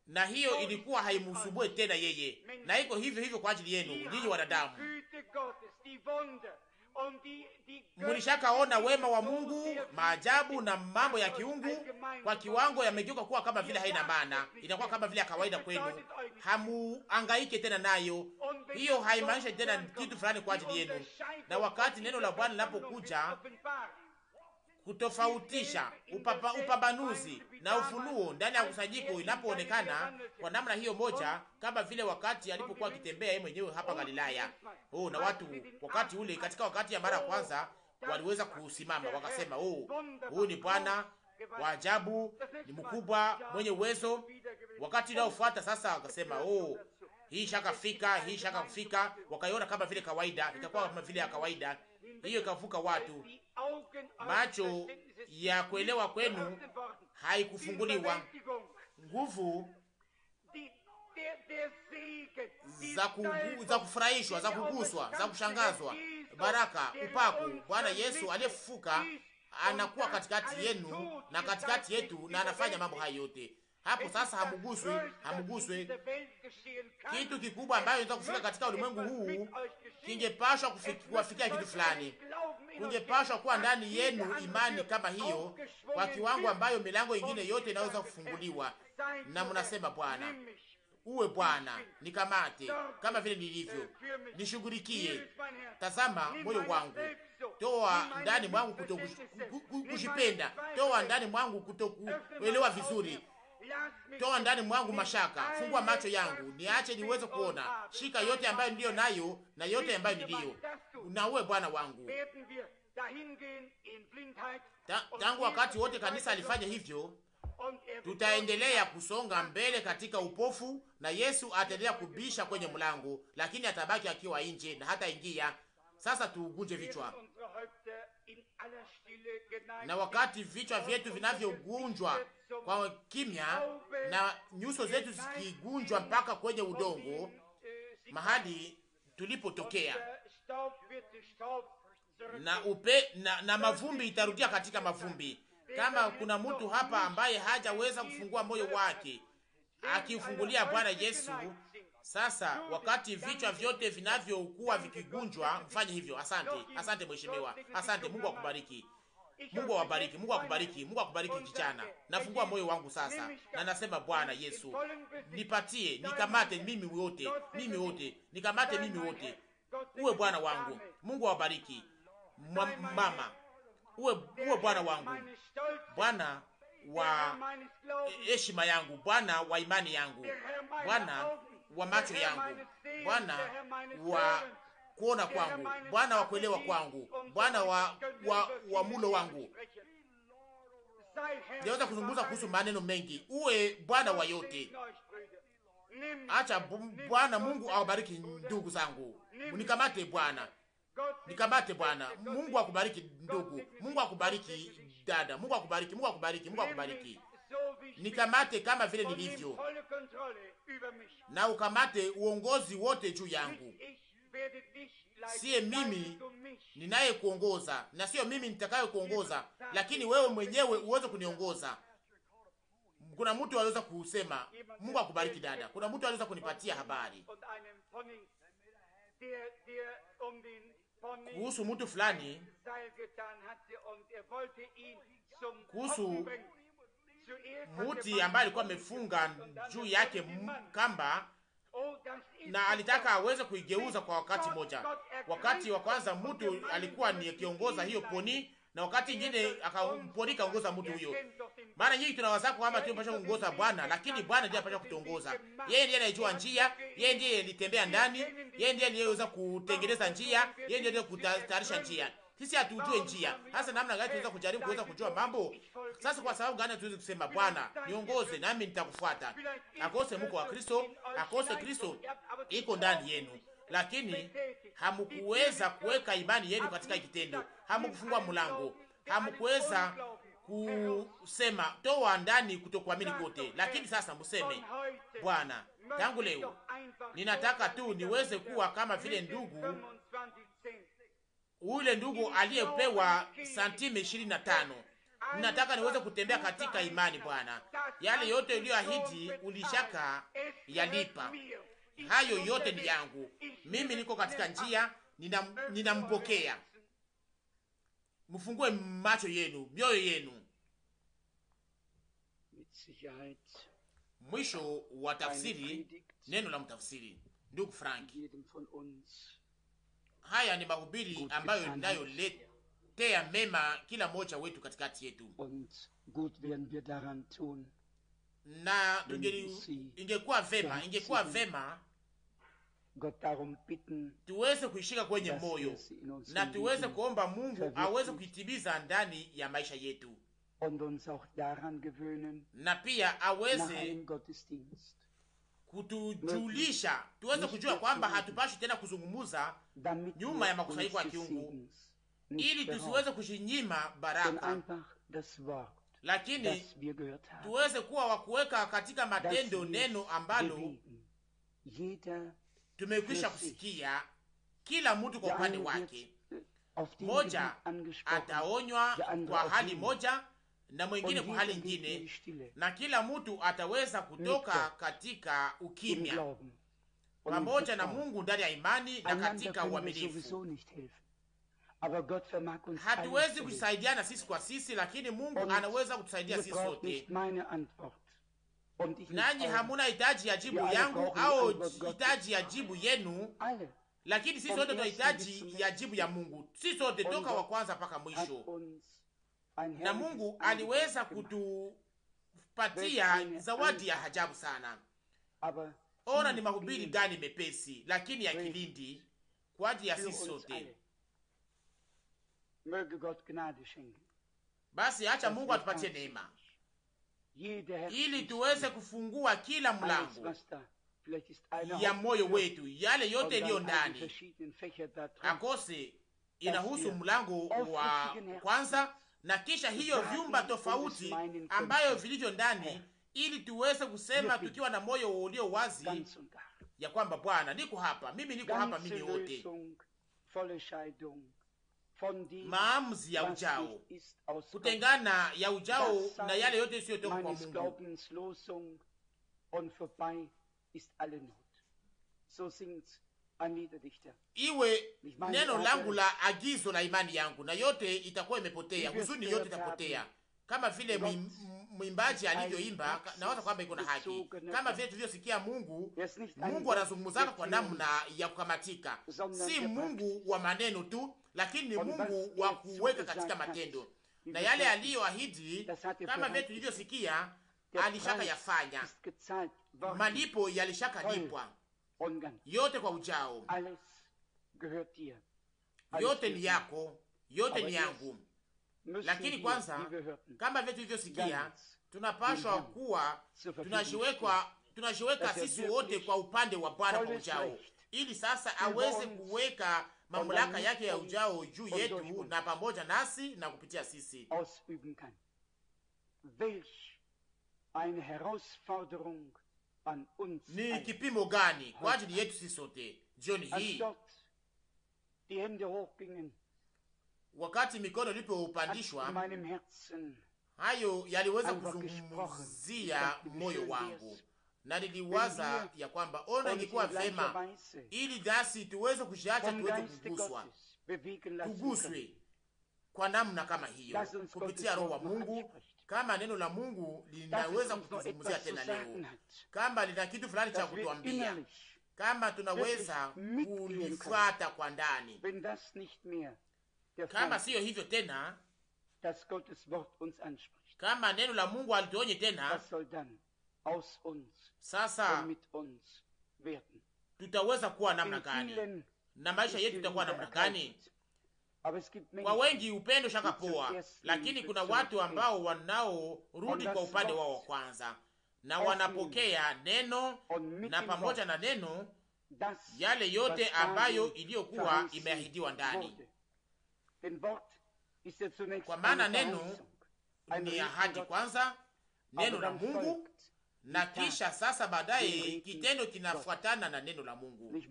B: na hiyo ilikuwa haimsumbue tena yeye. Na iko hivyo hivyo kwa ajili yenu nyinyi wanadamu. Mulishakaona wema wa Mungu, maajabu na mambo ya kiungu kwa kiwango yamegeuka kuwa kama vile haina maana, inakuwa kama vile ya kawaida kwenu, hamuangaike tena nayo. Hiyo haimaanishi tena kitu fulani kwa ajili yenu. Na wakati neno la Bwana linapokuja kutofautisha upambanuzi na ufunuo ndani ya kusanyiko, inapoonekana kwa namna hiyo moja, kama vile wakati alipokuwa akitembea yeye mwenyewe hapa Galilaya. Na watu wakati ule, katika wakati ya mara ya kwanza, waliweza kusimama wakasema, huyu ni Bwana wa ajabu, ni mkubwa, mwenye uwezo. Wakati unaofuata sasa wakasema, hii shaka kufika, wakaiona kama vile kawaida, itakuwa kama vile ya kawaida. Hiyo ikavuka watu. Macho ya kuelewa kwenu haikufunguliwa. Nguvu za kufurahishwa, za kuguswa, za kushangazwa, baraka, upako, Bwana Yesu aliyefufuka anakuwa katikati yenu na katikati yetu, na anafanya mambo hayo yote. Hapo sasa hamuguswe. Kitu kikubwa ambayo inaweza kufika katika ulimwengu huu kingepashwa kufikia kitu fulani. Kungepashwa kuwa ndani yenu imani kama hiyo, kwa kiwango ambayo milango ingine yote inaweza kufunguliwa. Na mnasema, Bwana, uwe Bwana, nikamate kama vile nilivyo, nishughulikie. Tazama moyo wangu, toa ndani mwangu kutojipenda, toa ndani mwangu kutokuelewa vizuri, toa ndani mwangu mashaka. Fungua macho yangu niache niweze kuona. Shika yote ambayo niliyo nayo na yote ambayo niliyo na uwe Bwana wangu. Tangu wakati wote kanisa alifanya hivyo, tutaendelea kusonga mbele katika upofu, na Yesu ataendelea kubisha kwenye mlango, lakini atabaki akiwa nje na hata ingia. Sasa tugunje vichwa, na wakati vichwa vyetu vinavyogunjwa kwa kimya na nyuso zetu zikigunjwa mpaka kwenye udongo mahali tulipotokea, na mavumbi itarudia katika mavumbi. Kama kuna mtu hapa ambaye hajaweza kufungua moyo wake akiufungulia Bwana Yesu, sasa wakati vichwa vyote vinavyokuwa vikigunjwa, mfanye hivyo. Asante mheshimiwa, asante. Mungu akubariki. Mungu awabariki, Mungu akubariki, Mungu akubariki kijana. Nafungua moyo wangu sasa, na nasema, Bwana Yesu, nipatie, nikamate mimi wote, nikamate mimi wote. Uwe Bwana wangu. Mungu awabariki. Mama, uwe Bwana wangu, Bwana wa heshima yangu, Bwana wa imani yangu, Bwana wa macho yangu, Bwana wa kuona kwangu, Bwana wa kuelewa kwangu, Bwana wa mulo wangu. Naweza kuzungumza kuhusu maneno mengi. Uwe Bwana wa yote. Acha Bwana Mungu awabariki ndugu zangu. Nikamate Bwana. Nikamate Bwana. Mungu akubariki ndugu. Mungu akubariki dada. Mungu akubariki, Mungu akubariki, Mungu akubariki. Nikamate kama vile nilivyo, na ukamate uongozi wote juu yangu. Siye mimi ninaye kuongoza, na sio mimi nitakaye kuongoza, lakini wewe mwenyewe uweze kuniongoza. Kuna mtu aliweza kusema, Mungu akubariki dada. Kuna mtu aliweza kunipatia habari kuhusu mtu fulani, kuhusu muti ambaye alikuwa amefunga juu yake kamba, na alitaka aweze kuigeuza kwa wakati moja. Wakati wa kwanza mtu alikuwa ni kiongoza hiyo poni, na wakati ingine akamponi kaongoza mtu huyo. Mara nyingi tunawaza kwamba tunapaswa kuongoza Bwana, lakini Bwana ndiye anapaswa kutongoza. Yeye ndiye anajua njia, yeye ndiye alitembea ndani, yeye ndiye aliyeweza kutengeneza njia, yeye ndiye kutayarisha njia. Sisi hatujue njia. Hasa namna gani tunaweza kujaribu kuweza kujua mambo? Sasa kwa sababu gani tuweze kusema Bwana, niongoze nami nitakufuata. Akose mko wa Kristo, akose Kristo iko ndani yenu. Lakini hamkuweza kuweka imani yenu katika kitendo. Hamkufungua mlango. Hamkuweza kusema toa ndani kutokuamini kote. Lakini sasa mseme Bwana, tangu leo ninataka tu niweze kuwa kama vile ndugu ule ndugu aliyepewa santime 25. Ninataka niweze kutembea katika imani Bwana. Yale yote uliyoahidi ulishaka yalipa. Hayo yote ni yangu. Mimi niko katika njia, ninampokea. Mfungue macho yenu, mioyo yenu. Mwisho wa tafsiri, neno la mtafsiri. Ndugu Frank, haya ni mahubiri ambayo ninayoletea mema kila mmoja wetu katikati yetu. Na ingekuwa vema tuweze kuishika kwenye moyo na tuweze kuomba Mungu aweze kuitimiza ndani ya maisha yetu, na pia aweze kutujulisha tuweze kujua kwamba hatupashi tena kuzungumuza nyuma ya makusanyiko ya kiungu, ili tusiweze kushinyima baraka, lakini tuweze kuwa wakuweka katika matendo neno ambalo tumekwisha kusikia, kila mtu kwa upande wake. Moja ataonywa kwa hali moja na mwingine kwa hali nyingine, na kila mtu ataweza kutoka katika ukimya pamoja na Mungu ndani ya imani na katika uaminifu. Hatuwezi kusaidiana sisi kwa sisi, lakini Mungu anaweza kutusaidia sisi sote. Nanyi hamuna hitaji ya jibu yangu au hitaji ya jibu yenu, lakini sisi sote tunahitaji ya jibu ya Mungu. Sisi sote toka wa kwanza mpaka mwisho. Na Mungu aliweza kutupatia zawadi ya ajabu sana. Ona ni mahubiri gani mepesi, lakini ya kilindi kwa ajili ya sisi sote. Basi acha Mungu atupatie neema ili tuweze kufungua kila mlango ya moyo wetu, yale yote iliyo ndani. Akose inahusu mlango wa kwanza na kisha hiyo vyumba tofauti ambayo vilivyo ndani, ili tuweze kusema tukiwa na moyo ulio wazi ya kwamba Bwana, niko hapa, mimi wote. Maamuzi ya ujao, kutengana ya ujao na yale yote isiyotoka kwa Mungu. Iwe neno langu la agizo la imani yangu, na yote itakuwa imepotea, huzuni yote itapotea. Kama vile mwimbaji alivyoimba, nawaza kwamba iko na haki. Kama vile tulivyosikia Mungu anazungumzaka kwa namna ya kukamatika. Si Mungu wa maneno tu, lakini ni Mungu wa kuweka katika matendo. Na yale aliyoahidi, kama vile tulivyosikia, alishaka yafanya. Malipo yalishaka lipwa. Yote kwa ujao. Yote ni yako, yote ni yangu. Lakini kwanza, kama vile tulivyosikia, tunapaswa kuwa tunajiweka sisi wote kwa upande wa Bwana kwa ujao, ili sasa aweze kuweka mamlaka yake ya ujao juu yetu na pamoja nasi na kupitia sisi. Ni kipimo gani kwa ajili yetu sisi sote jioni hii? Wakati mikono ilipopandishwa, hayo yaliweza kuzungumzia moyo wangu, na niliwaza ya kwamba ona, ingekuwa vema ili nasi tuweze kujiacha, tuweze tuguswe kwa namna kama hiyo kupitia Roho wa Mungu. Kama neno la Mungu linaweza kutuzungumzia tena leo, kama lina kitu fulani cha kutuambia, kama tunaweza kulifuata kwa ndani. Kama siyo hivyo tena, Kama neno la Mungu alituonye tena, sasa tutaweza kuwa namna gani na maisha yetu itakuwa namna gani? Kwa wengi upendo shaka poa, lakini kuna watu ambao wanaorudi kwa upande wao wa kwanza na wanapokea neno, na pamoja na neno yale yote ambayo iliyokuwa imeahidiwa ndani. Kwa maana neno ni ahadi kwanza, neno la Mungu, na kisha sasa baadaye kitendo kinafuatana na neno la Mungu.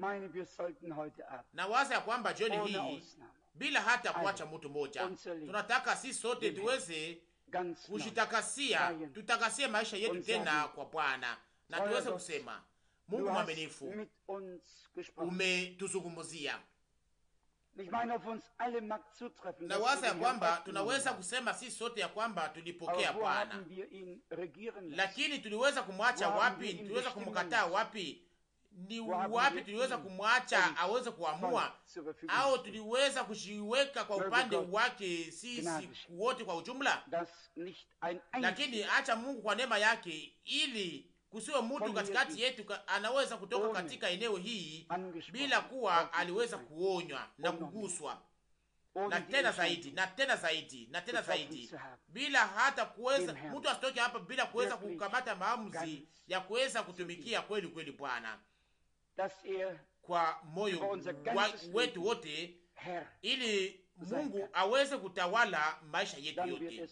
B: Na waza ya kwamba jioni hii bila hata kuacha mtu mmoja, tunataka sisi sote tuweze kujitakasia, tutakasie maisha yetu tena kwa Bwana, na tuweze kusema, Mungu mwaminifu, umetuzungumzia. Na waza ya kwamba tunaweza kusema sisi sote ya kwamba tulipokea Bwana, lakini tuliweza kumwacha wapi? Tuliweza kumkataa wapi? Ni wapi tuliweza kumwacha aweze kuamua, au tuliweza kujiweka kwa upande wake sisi wote kwa ujumla? Lakini acha Mungu kwa neema yake, ili kusiwe mtu katikati yetu anaweza kutoka katika eneo hii bila kuwa aliweza kuonywa na kuguswa, na tena zaidi na tena zaidi na tena zaidi, bila hata kuweza mtu asitoke hapa bila kuweza kukamata maamuzi ya kuweza kutumikia kweli kweli Bwana kwa moyo wetu wote, ili Mungu aweze kutawala maisha yetu yote.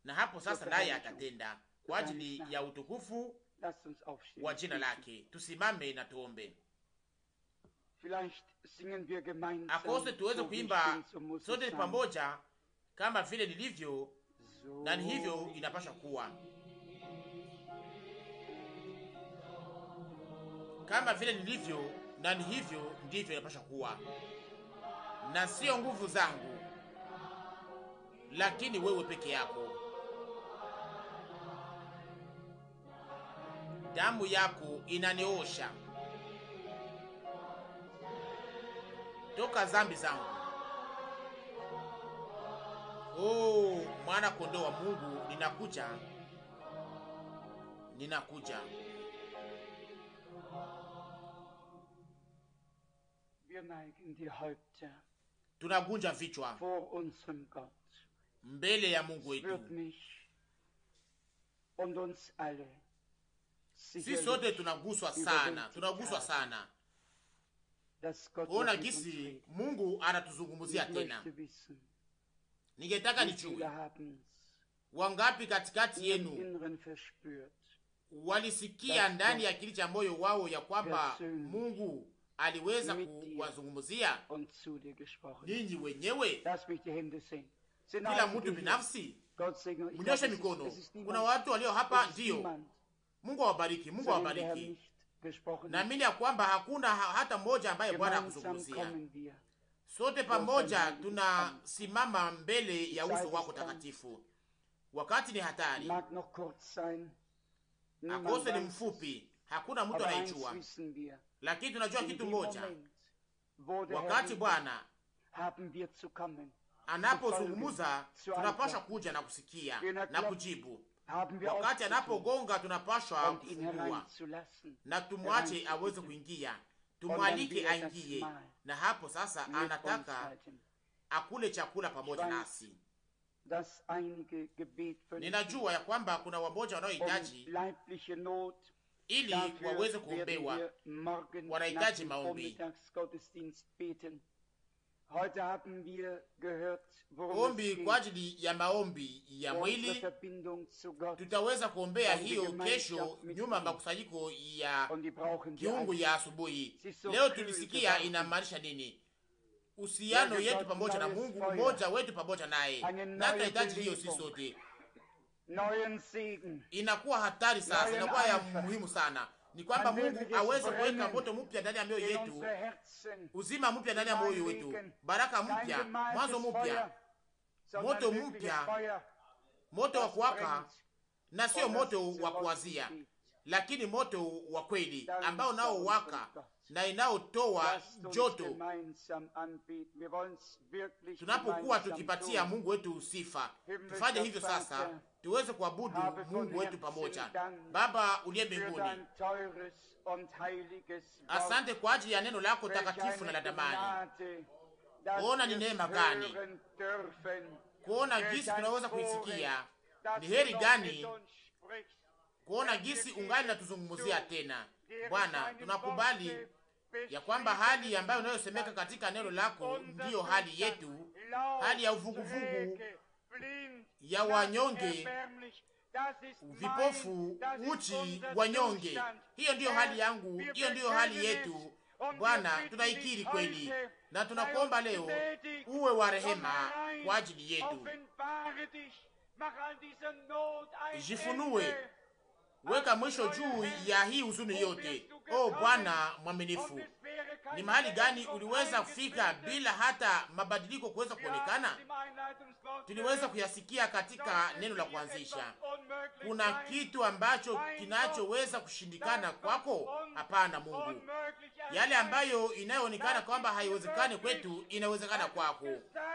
B: Na hapo sasa naye atatenda kwa ajili ya utukufu wa jina lake. Tusimame na tuombe. Akose tuweze kuimba sote pamoja kama vile nilivyo, na ni hivyo inapasha kuwa. Kama vile nilivyo, na ni hivyo ndivyo inapasha kuwa. Na sio nguvu zangu, lakini wewe peke yako. Damu yako inaniosha toka zambi zangu. Oh, mwana kondoo wa Mungu, ninakuja, ninakuja. Tunagunja vichwa mbele ya Mungu wetu. Sisi sote tunaguswa sana, tunaguswa sana. Ona gisi Mungu anatuzungumzia tena. Ningetaka nijue, wangapi katikati yenu walisikia ndani ya akili cha moyo wao ya kwamba Mungu aliweza kuwazungumzia ninyi wenyewe, kila mtu binafsi? Mnyoshe mikono. Kuna watu walio hapa, ndio. Mungu awabariki, Mungu awabariki. Naamini ya kwamba hakuna hata mmoja ambaye Bwana hakuzungumzia. Sote pamoja tunasimama mbele ya uso wako takatifu. Wakati ni hatari, akose ni mfupi, hakuna mtu anayejua, lakini tunajua kitu moja: wakati Bwana anapozungumza tunapaswa kuja na kusikia na kujibu. Wakati anapogonga tunapaswa kufungua na tumwache aweze kuingia, tumwalike aingie. Na hapo sasa anataka akule chakula pamoja nasi. Ninajua ya kwamba kuna wamoja wanaohitaji ili waweze kuombewa, wanahitaji maombi, ombi kwa ajili ya maombi ya mwili. Tutaweza kuombea hiyo kesho nyuma makusanyiko ya kiungu ya asubuhi. Leo tulisikia inamaanisha nini? Uhusiano yetu pamoja na Mungu, mmoja wetu pamoja naye, na tunahitaji hiyo sisi sote. Inakuwa hatari sasa, inakuwa ya muhimu sana ni kwamba Mungu aweze kuweka moto mpya ndani ya mioyo yetu, uzima mpya ndani ya moyo wetu, baraka mpya, mwanzo mpya, moto mpya, moto wa kuwaka na sio moto wa kuwazia, lakini moto wa kweli ambao nao waka na inaotoa joto. Tunapokuwa tukipatia Mungu wetu sifa, tufanye hivyo sasa, tuweze kuabudu Mungu wetu pamoja. Baba uliye mbinguni, asante kwa ajili ya neno lako takatifu na la damani. Ona ni neema gani kuona gisi tunaweza kuisikia. Ni heri gani kuona gisi ungali natuzungumzia tena. Bwana, tunakubali ya kwamba hali ambayo unayosemeka katika neno lako ndiyo hali yetu, hali ya uvuguvugu, ya wanyonge, vipofu, uchi, wanyonge. Hiyo ndiyo hali yangu, hiyo ndiyo hali yetu. Bwana, tunaikiri kweli na tunakuomba leo uwe wa rehema kwa ajili yetu. Jifunue, weka mwisho juu ya hii huzuni yote. Oh Bwana mwaminifu, ni mahali gani uliweza kufika bila hata mabadiliko kuweza kuonekana? Tuliweza kuyasikia katika neno la kuanzisha. Kuna kitu ambacho kinachoweza kushindikana kwako? Hapana Mungu. Yale ambayo inayoonekana kwamba haiwezekani kwetu inawezekana kwako,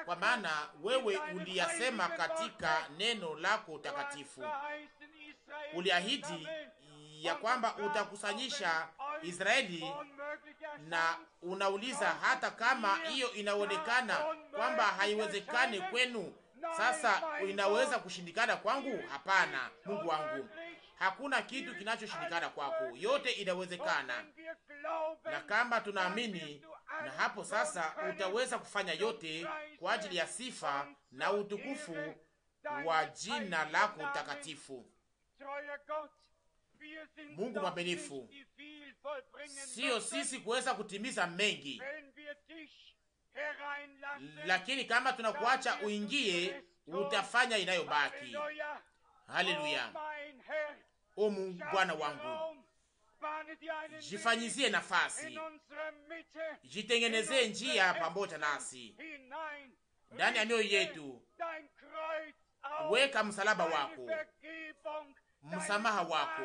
B: kwa maana wewe uliyasema katika neno lako takatifu. Uliahidi ya kwamba utakusanyisha Israeli, na unauliza hata kama hiyo inaonekana kwamba haiwezekani kwenu, sasa inaweza kushindikana kwangu? Hapana Mungu wangu, hakuna kitu kinachoshindikana kwako, yote inawezekana. Na kama tunaamini, na hapo sasa utaweza kufanya yote kwa ajili ya sifa na utukufu wa jina lako takatifu. Mungu mwaminifu, sio sisi kuweza kutimiza mengi, lakini kama tunakuacha uingie, utafanya inayobaki. Haleluya! O Mungu, Bwana wangu, jifanyizie nafasi, jitengenezee njia pamoja nasi ndani ya mioyo yetu. Weka msalaba wako, msamaha wako,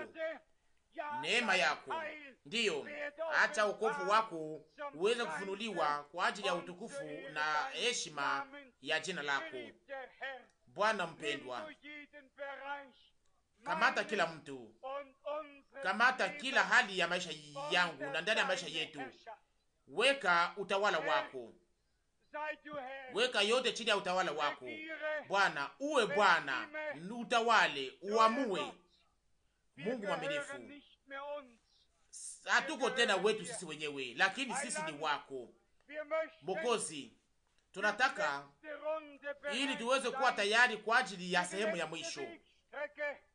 B: neema yako, ndiyo, acha wokovu wako uweze kufunuliwa kwa ajili ya utukufu na heshima ya jina lako. Bwana mpendwa, kamata kila mtu, kamata kila hali ya maisha yangu na ndani ya maisha yetu. Weka utawala wako, weka yote chini ya utawala wako. Bwana, uwe Bwana, utawale, uamue. Mungu mwaminifu, hatuko tena wetu sisi wenyewe, lakini sisi ni wako Mwokozi. Tunataka ili tuweze kuwa tayari kwa ajili ya sehemu ya mwisho,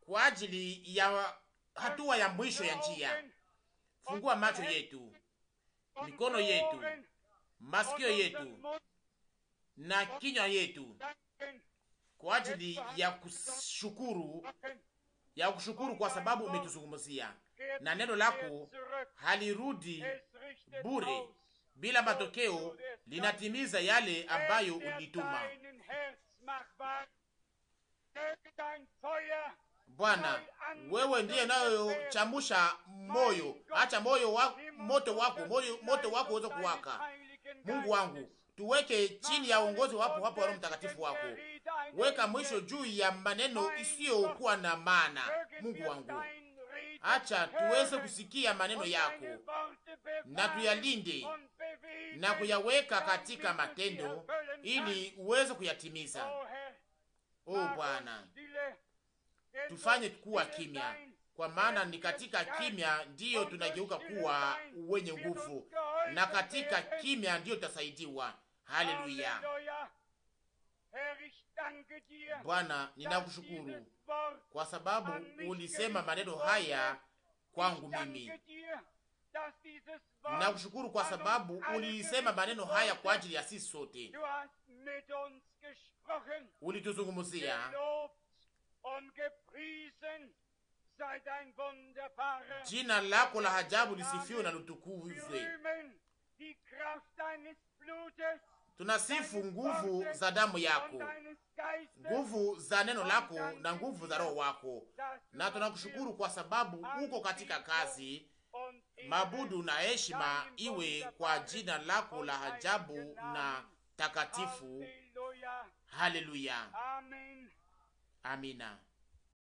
B: kwa ajili ya hatua ya mwisho ya njia. Fungua macho yetu, mikono yetu, masikio yetu na kinywa yetu kwa ajili ya kushukuru kwa sababu umetuzungumzia, na neno lako halirudi bure bila matokeo, linatimiza yale ambayo ulituma. Bwana, wewe ndiye unayochamusha moyo. Acha moto wako uweze kuwaka. Mungu wangu, tuweke chini ya uongozi wapo hapo wa Roho Mtakatifu wako. Weka mwisho juu ya maneno isiyokuwa na maana. Mungu wangu, acha tuweze kusikia maneno yako na tuyalinde na kuyaweka katika matendo ili uweze kuyatimiza. Oh Bwana, tufanye kuwa kimya, kwa maana ni katika kimya ndiyo tunageuka kuwa wenye nguvu, na katika kimya ndiyo tutasaidiwa. Haleluya! Bwana, ninakushukuru kwa sababu ulisema maneno haya kwangu mimi. Ninakushukuru kwa sababu ulisema maneno haya kwa ajili ya sisi sote. Ulituzungumzia. Jina lako la ajabu lisifiwe na lutukuzwe. tunasifu nguvu za damu yako, nguvu za neno lako na nguvu za roho wako, na tunakushukuru kwa sababu uko katika kazi. Mabudu na heshima iwe kwa jina lako la ajabu na takatifu. Haleluya, amina.